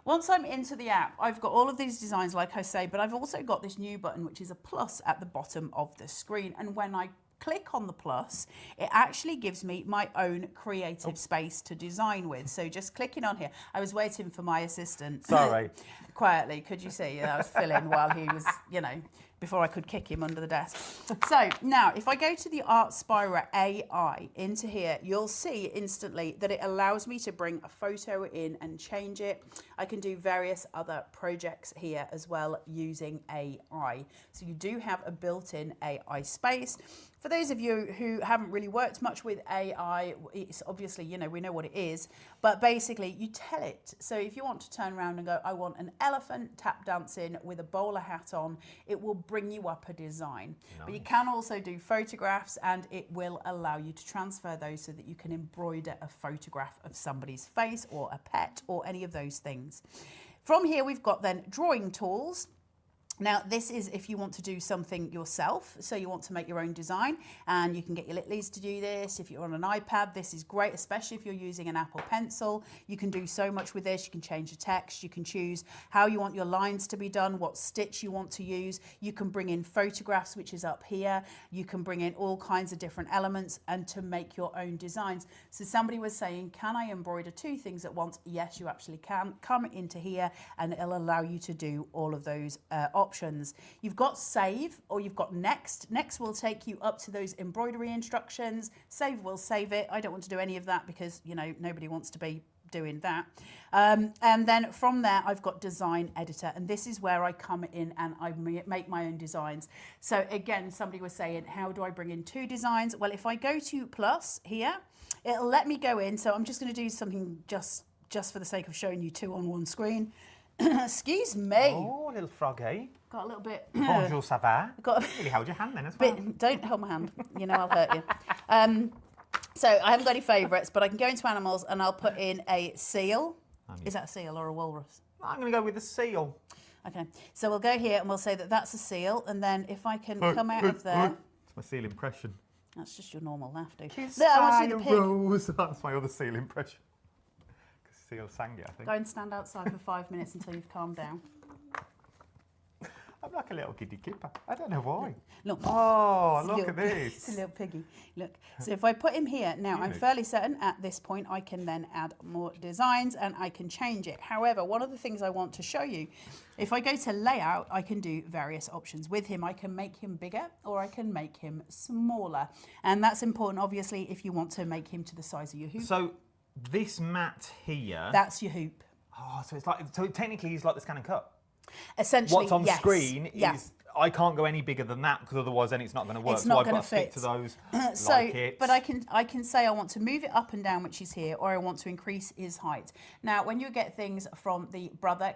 Once I'm into the app, I've got all of these designs, like I say, but I've also got this new button, which is a plus at the bottom of the screen, and when I click on the plus, it actually gives me my own creative space to design with. So just clicking on here, I was waiting for my assistant. Sorry. Quietly, could you see? I was filling while he was, before I could kick him under the desk. So now if I go to the Artspira AI into here, you'll see instantly that it allows me to bring a photo in and change it. I can do various other projects here as well using AI. So you do have a built-in AI space. For those of you who haven't really worked much with AI, it's obviously, you know, we know what it is, but basically you tell it. So if you want to turn around and go, I want an elephant tap dancing with a bowler hat on, it will bring you up a design. Nice. But you can also do photographs, and it will allow you to transfer those so that you can embroider a photograph of somebody's face or a pet or any of those things. From here, we've got then drawing tools. Now, this is if you want to do something yourself, so you want to make your own design, and you can get your Litleys to do this. If you're on an iPad, this is great, especially if you're using an Apple Pencil. You can do so much with this. You can change the text, you can choose how you want your lines to be done, what stitch you want to use. You can bring in photographs, which is up here. You can bring in all kinds of different elements and to make your own designs. So somebody was saying, can I embroider 2 things at once? Yes, you actually can. Come into here and it'll allow you to do all of those options. You've got save or you've got next. Next will take you up to those embroidery instructions. Save will save it. I don't want to do any of that because, you know, nobody wants to be doing that. And then from there, I've got design editor, and this is where I come in and I make my own designs. So again, somebody was saying, how do I bring in 2 designs? Well, if I go to plus here, it'll let me go in. So I'm just going to do something just for the sake of showing you 2 on one screen. Excuse me. Oh, a little frog, eh? Got a little bit. Bonjour, ça va? Got really hold your hand then as well. Don't hold my hand. You know I'll hurt you. So I haven't got any favourites, but I can go into animals and I'll put in a seal. Is that a seal or a walrus? I'm going to go with the seal. Okay. So we'll go here and we'll say that that's a seal, and then if I can come out of there. It's my seal impression. That's just your normal laugh, dude. Kiss I want to see the pig. Rose. That's my other seal impression. Seal sang it, I think. Go and stand outside for 5 minutes until you've calmed down. I'm like a little giddy kipper. I don't know why. Look. Oh, look at this. It's a little piggy. Look. So if I put him here, now I'm fairly certain at this point I can then add more designs and I can change it. However, one of the things I want to show you, if I go to layout, I can do various options. With him, I can make him bigger or I can make him smaller. And that's important, obviously, if you want to make him to the size of your hoop. So this mat here. That's your hoop. Oh, so it's like, so technically he's like the scan and cut. Essentially, what's on screen is I can't go any bigger than that because otherwise then it's not going to work. It's not so I've got to fit. stick to those. But I can say I want to move it up and down, which is here, or I want to increase his height. Now, when you get things from the Brother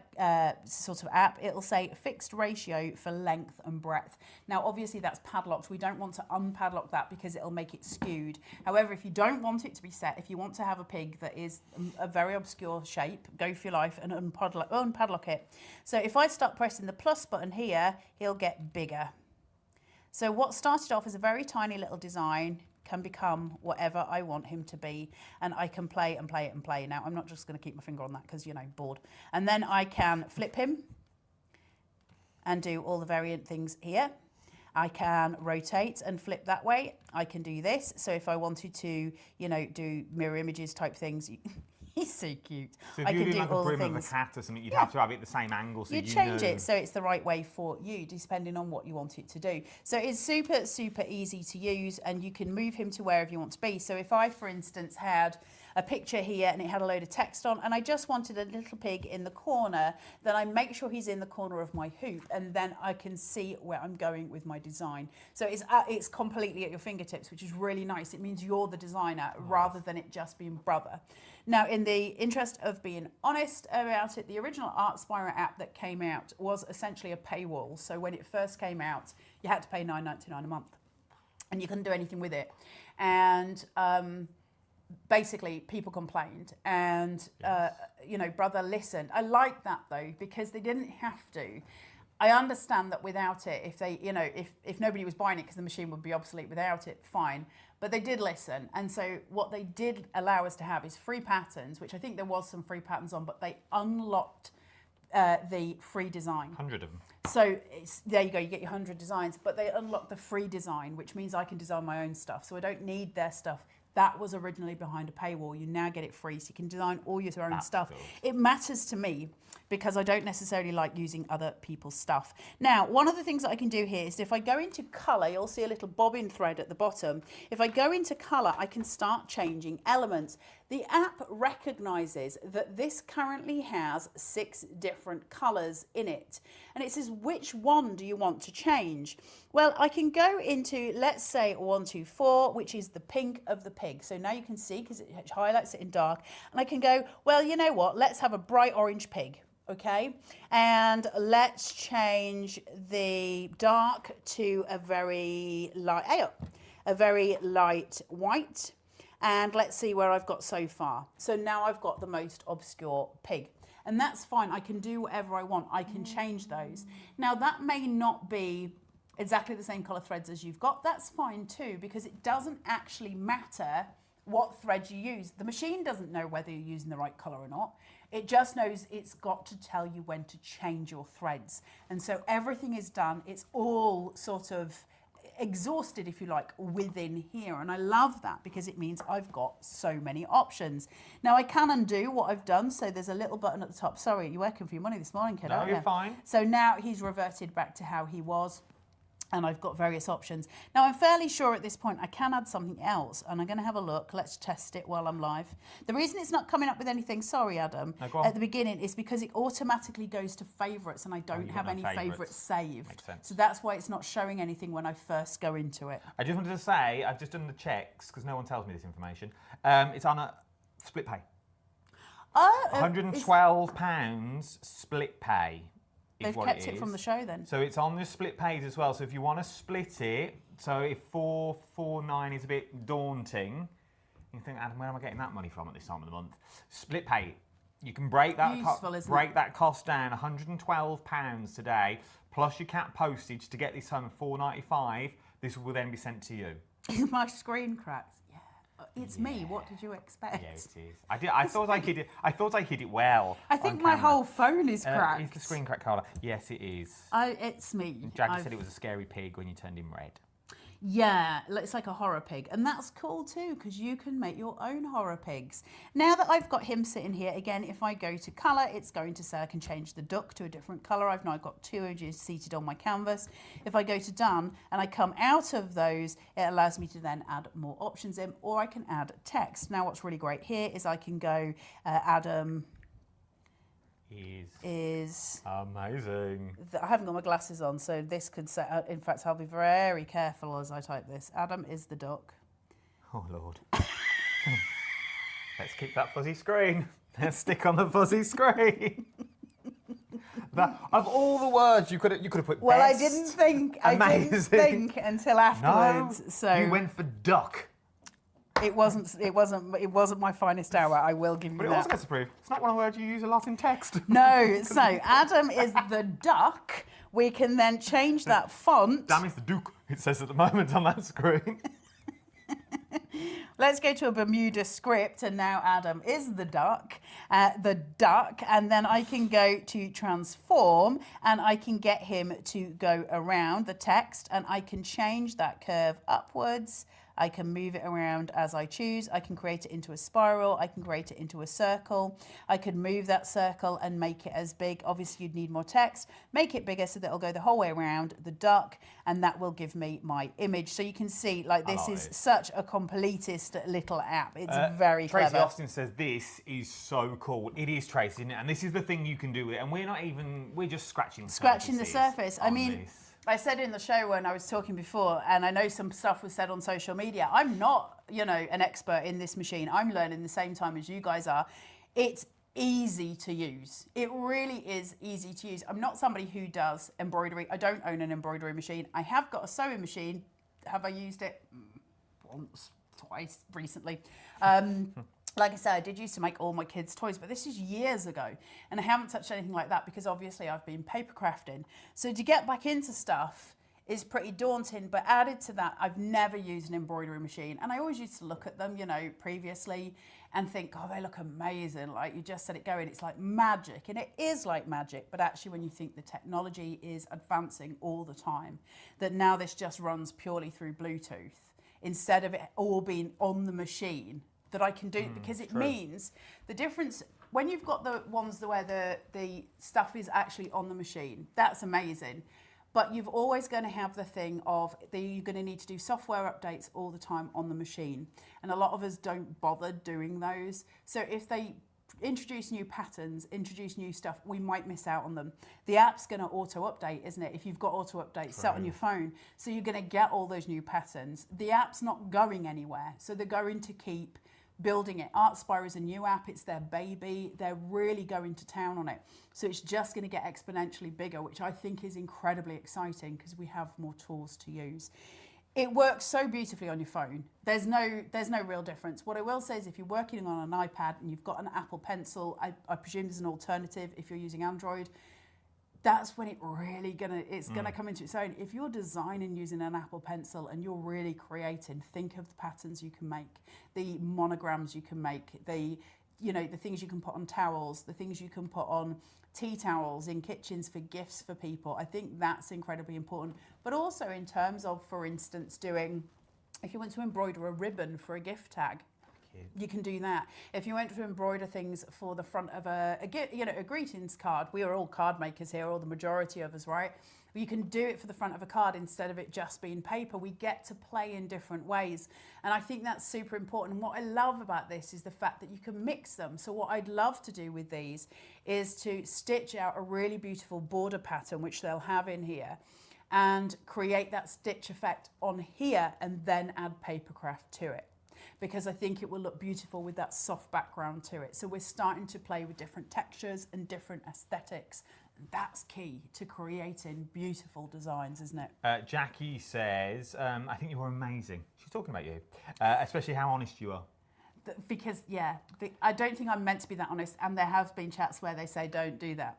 sort of app, it'll say fixed ratio for length and breadth. Now, obviously that's padlocked. We don't want to unpadlock that because it'll make it skewed. However, if you don't want it to be set, if you want to have a pig that is a very obscure shape, go for your life and unpadlock it. So if I start pressing the plus button here, he'll get bigger. So what started off as a very tiny little design can become whatever I want him to be, and I can play and play it and play. Now, I'm not just going to keep my finger on that because, you know, bored. And then I can flip him and do all the variant things here. I can rotate and flip that way. I can do this. So if I wanted to, you know, do mirror images type things, he's so cute. So if you do like a brim of a cat or something, you'd have to have it the same angle. So you'd change it so it's the right way for you, depending on what you want it to do. So it's super, super easy to use, and you can move him to wherever you want to be. So if I, for instance, had a picture here and it had a load of text on, and I just wanted a little pig in the corner, then I make sure he's in the corner of my hoop, and then I can see where I'm going with my design. So it's completely at your fingertips, which is really nice. It means you're the designer rather than it just being Brother. Now, in the interest of being honest about it, the original Artspira app that came out was essentially a paywall. So when it first came out, you had to pay $9.99 a month, and you couldn't do anything with it. And basically, people complained, and you know, Brother listened. I like that though, because they didn't have to. I understand that without it, if they, you know, if nobody was buying it because the machine would be obsolete without it, fine. But they did listen, and so what they did allow us to have is free patterns, which I think there was some free patterns on, but they unlocked the free design. 100 of them. So there you go, you get your 100 designs, but they unlock the free design, which means I can design my own stuff. So I don't need their stuff. that was originally behind a paywall. You now get it free, so you can design all your own stuff. Cool. It matters to me because I don't necessarily like using other people's stuff. Now, one of the things that I can do here is if I go into color, you'll see a little bobbin thread at the bottom. If I go into color, I can start changing elements. The app recognizes that this currently has 6 different colors in it. And it says, which one do you want to change? Well, I can go into, let's say 124, which is the pink of the pig. So now you can see, because it highlights it in dark. And I can go, well, you know what? Let's have a bright orange pig. Okay, and let's change the dark to a very light white, and let's see where I've got so far. So now I've got the most obscure pig, and that's fine. I can do whatever I want. I can change those. Now that may not be exactly the same color threads as you've got. That's fine too, because it doesn't actually matter what thread you use. The machine doesn't know whether you're using the right color or not. It just knows it's got to tell you when to change your threads. And so everything is done. It's all sort of exhausted, if you like, within here. And I love that because it means I've got so many options. Now I can undo what I've done. So there's a little button at the top. Sorry, you're working for your money this morning, kid. No, you're fine. So now he's reverted back to how he was. And I've got various options. Now I'm fairly sure at this point I can add something else, and I'm going to have a look. Let's test it while I'm live. The reason it's not coming up with anything, sorry Adam, at the beginning is because it automatically goes to favourites, and I don't have any favourites saved. Makes sense. So that's why it's not showing anything when I first go into it. I just wanted to say, I've just done the checks, because no one tells me this information. It's on a split pay. £112 split pay. They've kept it from the show then. So it's on the split pays as well. So if you want to split it, so if 449 is a bit daunting, you think, Adam, where am I getting that money from at this time of the month? Split pay. You can break that that cost down, £112 today, plus your cap postage to get this home at $4.95. This will then be sent to you. My screen cracked. It's me. What did you expect? Yeah, it is. I thought I hid it. I thought I hid it well. I think my whole phone is cracked. Is the screen crack, Carla? Yes, it is. It's me. Jagger said it was a scary pig when you turned him red. Yeah, it's like a horror pig. And that's cool too, because you can make your own horror pigs. Now that I've got him sitting here, again, if I go to colour, it's going to say I can change the duck to a different colour. I've now got 2 images seated on my canvas. If I go to done and I come out of those, it allows me to then add more options in, or I can add text. Now what's really great here is I can go, Adam is amazing. I haven't got my glasses on, so this could say, in fact, I'll be very careful as I type this. Adam is the duck. Oh, Lord. Let's keep that fuzzy screen. Let's stick on the fuzzy screen. Of all the words you could have put well, best, I didn't think until afterwards. No, so you went for duck. It wasn't my finest hour, I will give you that. But it also gets to prove it's not one word you use a lot in text. No, so Adam is the duck. We can then change that font. Damn, it's the duke, it says at the moment on that screen. Let's go to a Bermuda script, and now Adam is the duck, and then I can go to transform, and I can get him to go around the text, and I can change that curve upwards. I can move it around as I choose. I can create it into a spiral. I can create it into a circle. I could move that circle and make it as big. Obviously, you'd need more text. Make it bigger so that it'll go the whole way around the duck, and that will give me my image. So you can see, like, this is such a completist little app. It's very clever. Tracy Austin says this is so cool. It is, Tracy, isn't it? And this is the thing you can do with it. And we're just scratching the surface. I mean, I said in the show when I was talking before, and I know some stuff was said on social media, I'm not, an expert in this machine. I'm learning the same time as you guys are. It's easy to use. It really is easy to use. I'm not somebody who does embroidery. I don't own an embroidery machine. I have got a sewing machine. Have I used it? Once, twice recently. Like I said, I did used to make all my kids' toys, but this is years ago. And I haven't touched anything like that because obviously I've been paper crafting. So to get back into stuff is pretty daunting, but added to that, I've never used an embroidery machine. And I always used to look at them, previously and think, oh, they look amazing. Like you just said it going, it's like magic. And it is like magic, but actually when you think the technology is advancing all the time, that now this just runs purely through Bluetooth, instead of it all being on the machine, that I can do it, because it means the difference when you've got the ones where the stuff is actually on the machine. That's amazing. But you've always going to have the thing of you're going to need to do software updates all the time on the machine. And a lot of us don't bother doing those. So if they introduce new patterns, introduce new stuff, we might miss out on them. The app's going to auto-update, isn't it? If you've got auto-update set on your phone. So you're going to get all those new patterns. The app's not going anywhere. So they're going to keep building it. Artspira is a new app, it's their baby, they're really going to town on it. So it's just going to get exponentially bigger, which I think is incredibly exciting because we have more tools to use. It works so beautifully on your phone. There's no real difference. What I will say is if you're working on an iPad and you've got an Apple Pencil, I presume there's an alternative if you're using Android, that's when it's gonna come into its own. If you're designing using an Apple Pencil and you're really creating, think of the patterns you can make, the monograms you can make, the things you can put on towels, the things you can put on tea towels in kitchens for gifts for people. I think that's incredibly important. But also in terms of, for instance, if you want to embroider a ribbon for a gift tag, you can do that. If you went to embroider things for the front of a greetings card, we are all card makers here, or the majority of us, right? You can do it for the front of a card instead of it just being paper. We get to play in different ways. And I think that's super important. And what I love about this is the fact that you can mix them. So what I'd love to do with these is to stitch out a really beautiful border pattern, which they'll have in here, and create that stitch effect on here and then add papercraft to it, because I think it will look beautiful with that soft background to it. So we're starting to play with different textures and different aesthetics. That's key to creating beautiful designs, isn't it? Jackie says, I think you were amazing. She's talking about you, especially how honest you are. Because, I don't think I'm meant to be that honest, and there have been chats where they say, don't do that.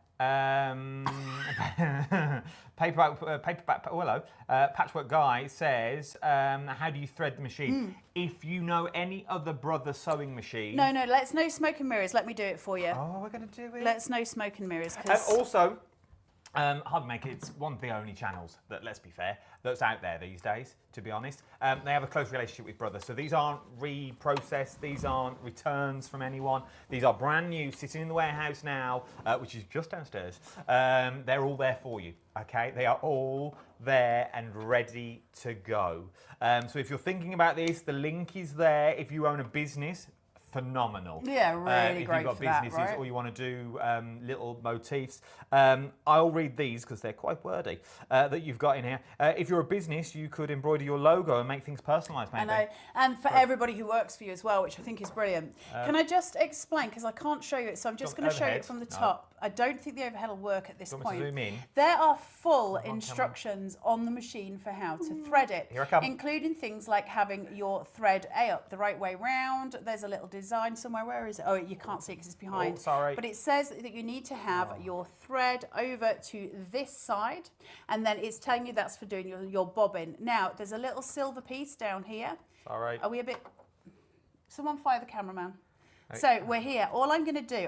Patchwork Guy says, how do you thread the machine? If you know any other brother sewing machine. No, let's no smoke and mirrors. Let me do it for you. Oh, we're going to do it. Let's no smoke and mirrors. Also, HobbyMaker, it's one of the only channels that, let's be fair, that's out there these days, to be honest. They have a close relationship with brothers. So these aren't reprocessed, these aren't returns from anyone. These are brand new, sitting in the warehouse now, which is just downstairs. They're all there for you, okay? They are all there and ready to go. So if you're thinking about this, the link is there. If you own a business, phenomenal. Yeah, really if great you've got for businesses that, right? or you want to do little motifs. I'll read these because they're quite wordy that you've got in here. If you're a business, you could embroider your logo and make things personalised, maybe. I know, and for everybody who works for you as well, which I think is brilliant. Can I just explain, because I can't show you it, so I'm just going to show you it from the top. I don't think the overhead will work at this point. Zoom in? There are full instructions on the machine for how to thread it, Here I come. including things like having your thread up the right way round. There's a little design somewhere. Where is it? Oh, you can't see it because it's behind. Oh, sorry. But it says that you need to have your thread over to this side, and then it's telling you that's for doing your bobbin. Now, there's a little silver piece down here. Sorry. Are we a bit... Someone fire the cameraman. So we're here. All I'm going to do,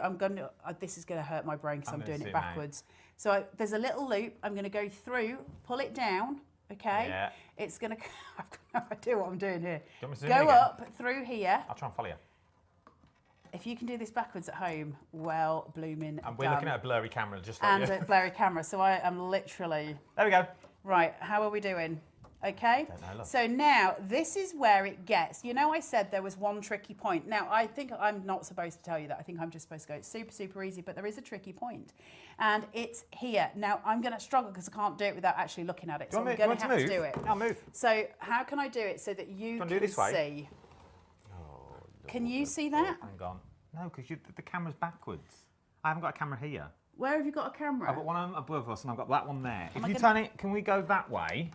this is going to hurt my brain because I'm doing it backwards. So there's a little loop. I'm going to go through, pull it down. Okay. Yeah. It's going to. I've got no idea what I'm doing here. Do you want me to zoom go in again? up through here. I'll try and follow you. If you can do this backwards at home, well, blooming. And we're looking at a blurry camera, just like and a blurry camera. So I am literally. There we go. Right. How are we doing? Okay, Don't know, look. so now this is where it gets, I said there was one tricky point. Now, I think I'm not supposed to tell you that. I think I'm just supposed to go, it's super, super easy, but there is a tricky point. And it's here. Now, I'm going to struggle because I can't do it without actually looking at it. So I'm going to have to do it. I'll move. So how can I do it so that you can do it this way? see? Oh, Can you see that? Hang on. No, because the camera's backwards. I haven't got a camera here. Where have you got a camera? I've got one above us and I've got that one there. If you turn it, can we go that way?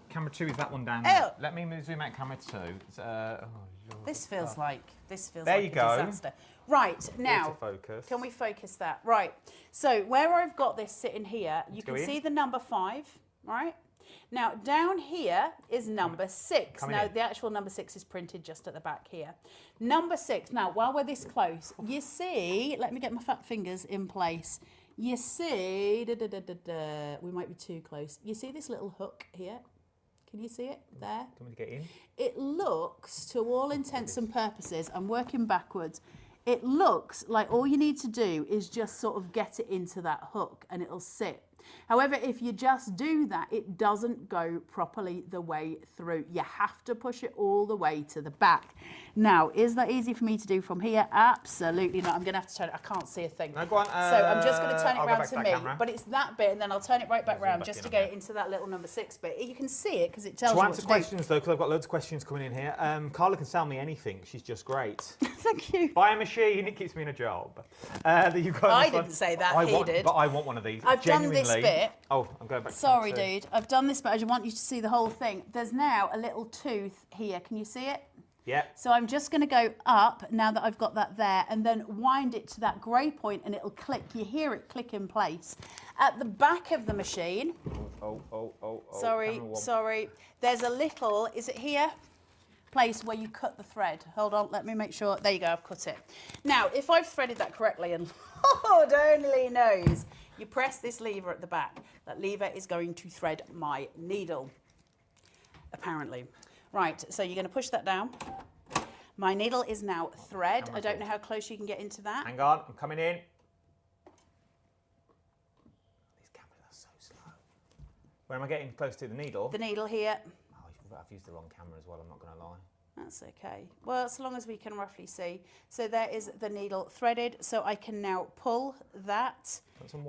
Camera 2 is that one down there. Let me zoom out camera 2. This feels like a disaster. Right, now, focus. Can we focus that? Right, so where I've got this sitting here, you can see the number 5, right? Now, down here is number 6. Now, the actual number 6 is printed just at the back here. Number 6, now, while we're this close, you see, let me get my fat fingers in place. You see, we might be too close. You see this little hook here? Can you see it there? Do you want me to get in? It looks, to all intents and purposes, I'm working backwards, it looks like all you need to do is just sort of get it into that hook and it'll sit. However, if you just do that, it doesn't go properly the way through. You have to push it all the way to the back. Now, is that easy for me to do from here? Absolutely not. I'm going to have to turn it. I can't see a thing. No, go on. So I'm just going to turn it I'll around to me. camera. But it's that bit, and then I'll turn it right back round just to get it into that little number 6 bit. You can see it because it tells you what to do. To answer questions, though, because I've got loads of questions coming in here, Carla can sell me anything. She's just great. Thank you. Buy a machine, it keeps me in a job. You've got I didn't say that, he did. But I want one of these. I've done this bit. Oh, I'm going back to Sorry, dude. I've done this, but I just want you to see the whole thing. There's now a little tooth here. Can you see it? Yeah. So I'm just going to go up now that I've got that there and then wind it to that grey point and it'll click. You hear it click in place. At the back of the machine. Oh. Sorry. There's a little, is it here? Place where you cut the thread. Hold on, let me make sure. There you go, I've cut it. Now, if I've threaded that correctly, and Lord only knows, you press this lever at the back. That lever is going to thread my needle, apparently. Right, so you're going to push that down. My needle is now thread. I don't know how close you can get into that. Hang on, I'm coming in. These cameras are so slow. Where am I getting close to the needle? The needle here. Oh, I've used the wrong camera as well, I'm not going to lie. That's okay. Well, as long as we can roughly see. So there is the needle threaded. So I can now pull that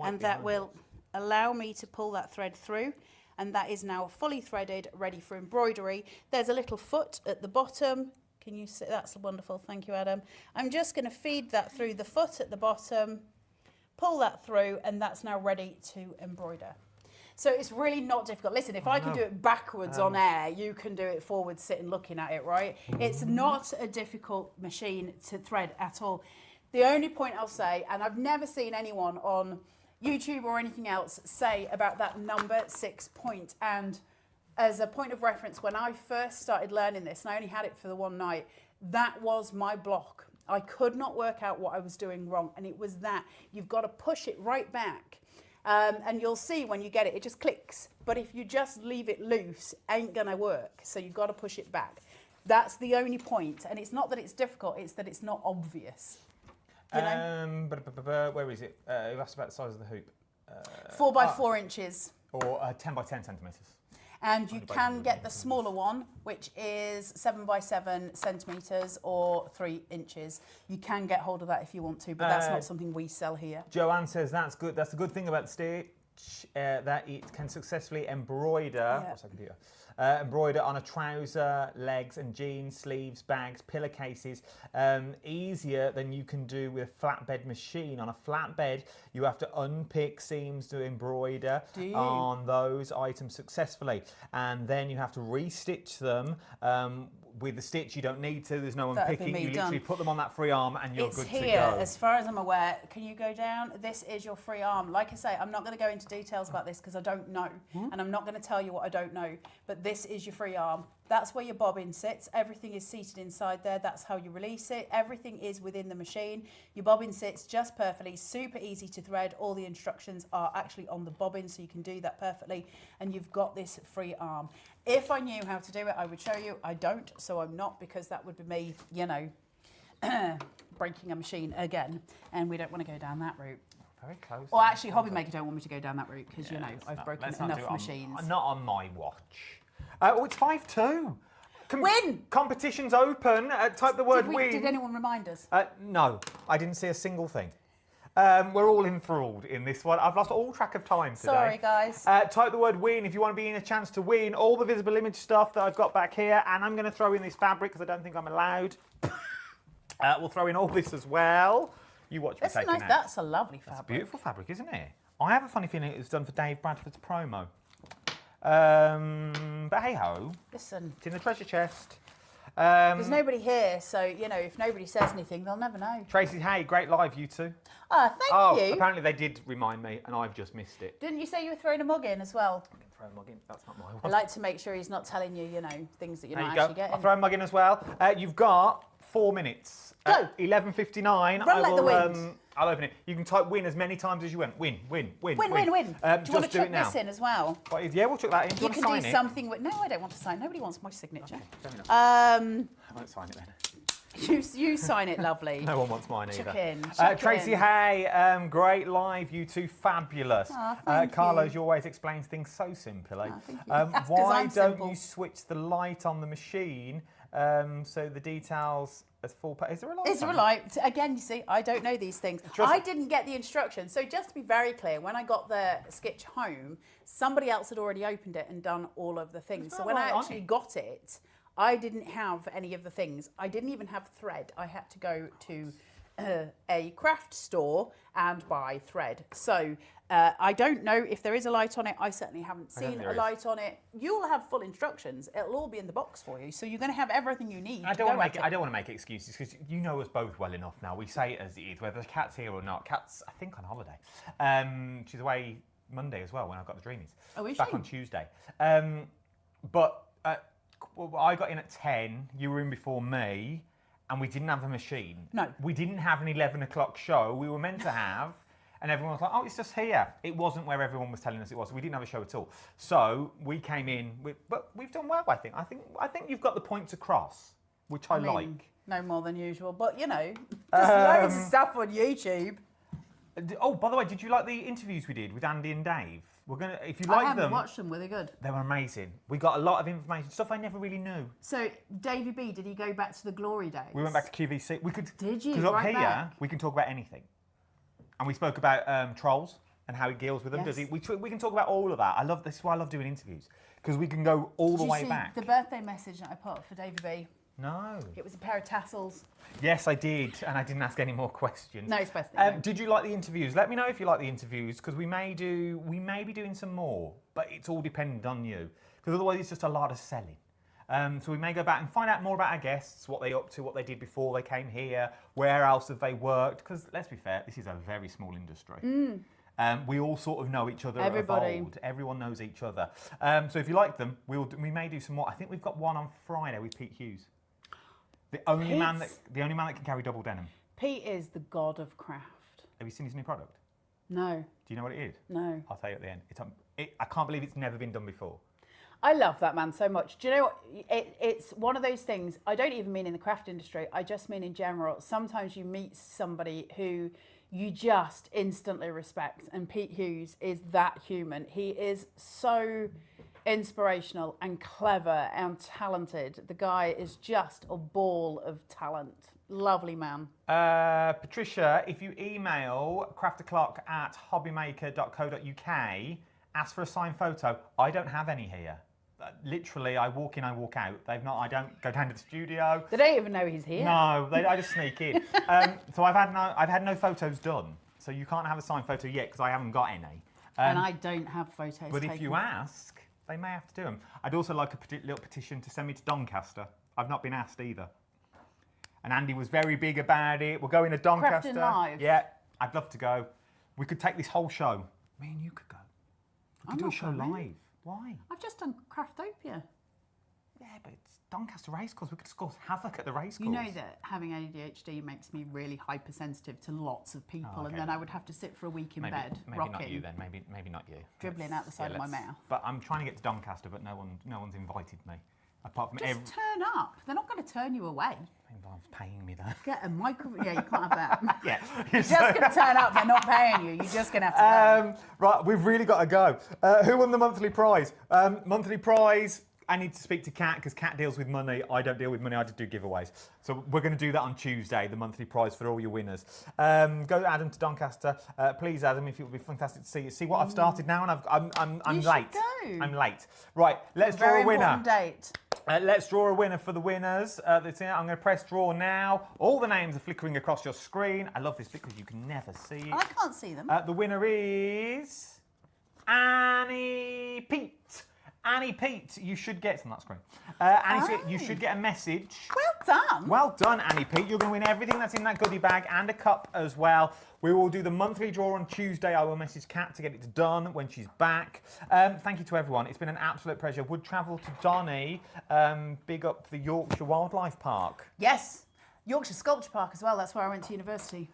and that will allow me to pull that thread through. And that is now fully threaded, ready for embroidery. There's a little foot at the bottom. Can you see? That's wonderful. Thank you, Adam. I'm just going to feed that through the foot at the bottom, pull that through, and that's now ready to embroider. So it's really not difficult. Listen, if I can do it backwards on air, you can do it forward sitting looking at it, right? It's not a difficult machine to thread at all. The only point I'll say, and I've never seen anyone on YouTube or anything else say about that number 6 point. And as a point of reference, when I first started learning this, and I only had it for the one night, that was my block. I could not work out what I was doing wrong. And it was that. You've got to push it right back. And you'll see when you get it, it just clicks. But if you just leave it loose, it ain't going to work. So you've got to push it back. That's the only point. And it's not that it's difficult, it's that it's not obvious. You know? Where is it? You asked about the size of the hoop. 4 by 4 inches. Or 10 by 10 centimetres. And you can get the smaller one, which is 7 by 7 centimetres or 3 inches. You can get hold of that if you want to, but that's not something we sell here. Joanne says that's good. That's the good thing about the stitch, that it can successfully embroider. What's that computer? Embroider on a trouser, legs and jeans, sleeves, bags, pillowcases, easier than you can do with a flatbed machine. On a flatbed, you have to unpick seams to embroider on those items successfully. And then you have to restitch them. With the stitch, you don't need to. There's no unpicking. You literally put them on that free arm and you're good to go. It's here, as far as I'm aware. Can you go down? This is your free arm. Like I say, I'm not going to go into details about this because I don't know. And I'm not going to tell you what I don't know. But this is your free arm. That's where your bobbin sits. Everything is seated inside there. That's how you release it. Everything is within the machine. Your bobbin sits just perfectly, super easy to thread. All the instructions are actually on the bobbin, so you can do that perfectly. And you've got this free arm. If I knew how to do it, I would show you. I don't, so I'm not, because that would be me, you know, breaking a machine again. And we don't want to go down that route. Very close. Or actually, HobbyMaker don't want me to go down that route, because, you know, I've broken enough machines. Not on my watch. Oh, it's 5-2. Win! Competition's open. Type the word win. Did anyone remind us? No, I didn't see a single thing. We're all enthralled in this one. I've lost all track of time today. Sorry, guys. Type the word win if you want to be in a chance to win all the visible image stuff that I've got back here. And I'm going to throw in this fabric because I don't think I'm allowed. We'll throw in all this as well. You watch me take it out. That's a lovely fabric. It's a beautiful fabric, isn't it? I have a funny feeling it was done for Dave Bradford's promo. But hey-ho. Listen. It's in the treasure chest. There's nobody here, so, you know, if nobody says anything, they'll never know. Tracy, hey, great live, you two. Oh, thank you. Apparently they did remind me, and I've just missed it. Didn't you say you were throwing a mug in as well? I can throw a mug in. That's not my one. I like to make sure he's not telling you, you know, things that you're not actually getting. I'll throw a mug in as well. You've got 4 minutes. Go. 11:59. Run like the wind. I'll open it. You can type win as many times as you want. Win. Win. Do you want to chuck this in as well? Yeah, we'll chuck that in. Do you want to sign it? You can do something with... No, I don't want to sign. Nobody wants my signature. Okay, fair enough. I won't sign it then. You sign it, lovely. No one wants mine either. Chuck in. Tracy, hey, great live, you two, fabulous. Carlos, you always explains things so simply. Why don't you switch the light on the machine so the details as full? Is there a light? Is there a light? Again, you see, I don't know these things. I didn't get the instructions. So just to be very clear, when I got the sketch home, somebody else had already opened it and done all of the things. So when I actually got it, I didn't have any of the things. I didn't even have thread. I had to go to a craft store and buy thread. So I don't know if there is a light on it. I certainly haven't seen a light on it. You'll have full instructions. It'll all be in the box for you. So you're going to have everything you need. I don't want to make excuses because you know us both well enough now. We say it as it is, whether the cat's here or not. Cat's, I think, on holiday. She's away Monday as well when I've got the dreamies. Oh, is Back she? on Tuesday. Well, I got in at 10, you were in before me, and we didn't have a machine. No. We didn't have an 11 o'clock show we were meant to have, and everyone was like, oh, it's just here. It wasn't where everyone was telling us it was. We didn't have a show at all. So we came in, but we've done well, I think. I think you've got the points across, which I mean, like. No more than usual, but you know, there's loads of stuff on YouTube. Oh, by the way, did you like the interviews we did with Andy and Dave? We're gonna, if you like them, I haven't watched them. Were they good? They were amazing. We got a lot of information, stuff I never really knew. So, Davey B, did he go back to the glory days? We went back to QVC. We could. Did you? Because up here, we can talk about anything. And we spoke about trolls and how he deals with them. Yes. Does he? We can talk about all of that. I love this. Is why I love doing interviews because we can go all the way back. The birthday message that I put for Davey B. No. It was a pair of tassels. Yes, I did, and I didn't ask any more questions. No, it's best. Did you like the interviews? Let me know if you like the interviews, because we may be doing some more, but it's all dependent on you, because otherwise it's just a lot of selling. So we may go back and find out more about our guests, what they're up to, what they did before they came here, where else have they worked, because let's be fair, this is a very small industry. We all sort of know each other. Everybody. Of old. Everyone knows each other. So if you like them, we may do some more. I think we've got one on Friday with Pete Hughes. The only man that can carry double denim. Pete is the god of craft. Have you seen his new product? No. Do you know what it is? No. I'll tell you at the end. I can't believe it's never been done before. I love that man so much. Do you know what? It's one of those things, I don't even mean in the craft industry, I just mean in general. Sometimes you meet somebody who you just instantly respect, and Pete Hughes is that human. He is so inspirational and clever and talented. The guy is just a ball of talent. Lovely man. Patricia, if you email crafterclock@hobbymaker.co.uk, ask for a signed photo. I don't have any here. Literally, I walk in, I walk out. I don't go down to the studio. They don't even know he's here. No, I just sneak in. So I've had no photos done. So you can't have a signed photo yet because I haven't got any. And I don't have photos But taken. if you ask, they may have to do them. I'd also like a little petition to send me to Doncaster. I've not been asked either. And Andy was very big about it. We're going to Doncaster. Crafting Live? Yeah, I'd love to go. We could take this whole show. Me and you could go. We could do a show live. Why? I've just done Craftopia. Yeah, but it's Doncaster Racecourse. We could just cause havoc at the racecourse. You know that having ADHD makes me really hypersensitive to lots of people, and then I would have to sit for a week in bed, maybe rocking. Not you then. Maybe not you. Dribbling out the side of my mouth. But I'm trying to get to Doncaster, but no one's invited me. Apart from just turn up. They're not going to turn you away. It involves paying me though. Get a microphone. Yeah, you can't have that. Yeah. You're just going to turn up. They're not paying you. You're just going to have to go. Right, we've really got to go. Who won the monthly prize? Monthly prize. I need to speak to Kat because Kat deals with money. I don't deal with money. I just do giveaways. So we're going to do that on Tuesday, the monthly prize for all your winners. Go Adam to Doncaster. Please, Adam, if it would be fantastic to see you. See what I've started now, and I'm late. Go. I'm late. Right, let's draw a winner. Very important date. Let's draw a winner for the winners. I'm going to press draw now. All the names are flickering across your screen. I love this because you can never see it. I can't see them. The winner is Annie Pete. Annie Pete, you should get on that screen. Annie, you should get a message. Well done. Well done, Annie Pete. You're going to win everything that's in that goodie bag and a cup as well. We will do the monthly draw on Tuesday. I will message Kat to get it done when she's back. Thank you to everyone. It's been an absolute pleasure. Would travel to Donny. Big up the Yorkshire Wildlife Park. Yes. Yorkshire Sculpture Park as well. That's where I went to university.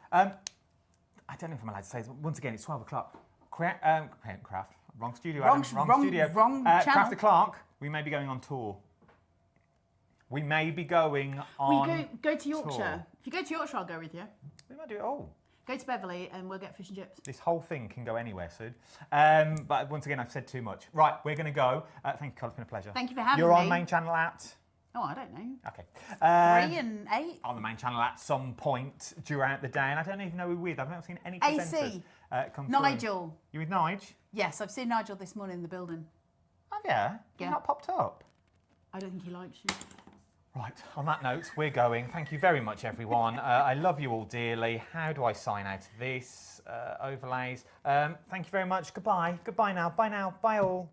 I don't know if I'm allowed to say this. Once again, it's 12 o'clock. Craft. Wrong studio, Adam. Wrong studio. Wrong channel. Craft Clark, we may be going on tour. We may be going on We go to Yorkshire. tour. If you go to Yorkshire, I'll go with you. We might do it all. Go to Beverley and we'll get fish and chips. This whole thing can go anywhere soon. But once again, I've said too much. Right, we're going to go. Thank you, Carl. It's been a pleasure. Thank you for having me. You're on main channel at? Oh, I don't know. Okay. 3 and 8? On the main channel at some point throughout the day. And I don't even know who we're with. I've never seen any presenters come through. Nigel. You with Nige? Yes, I've seen Nigel this morning in the building. Oh, yeah? Yeah. He's not popped up? I don't think he likes you. Right, on that note, we're going. Thank you very much, everyone. I love you all dearly. How do I sign out of this? Overlays. Thank you very much. Goodbye. Goodbye now. Bye now. Bye all.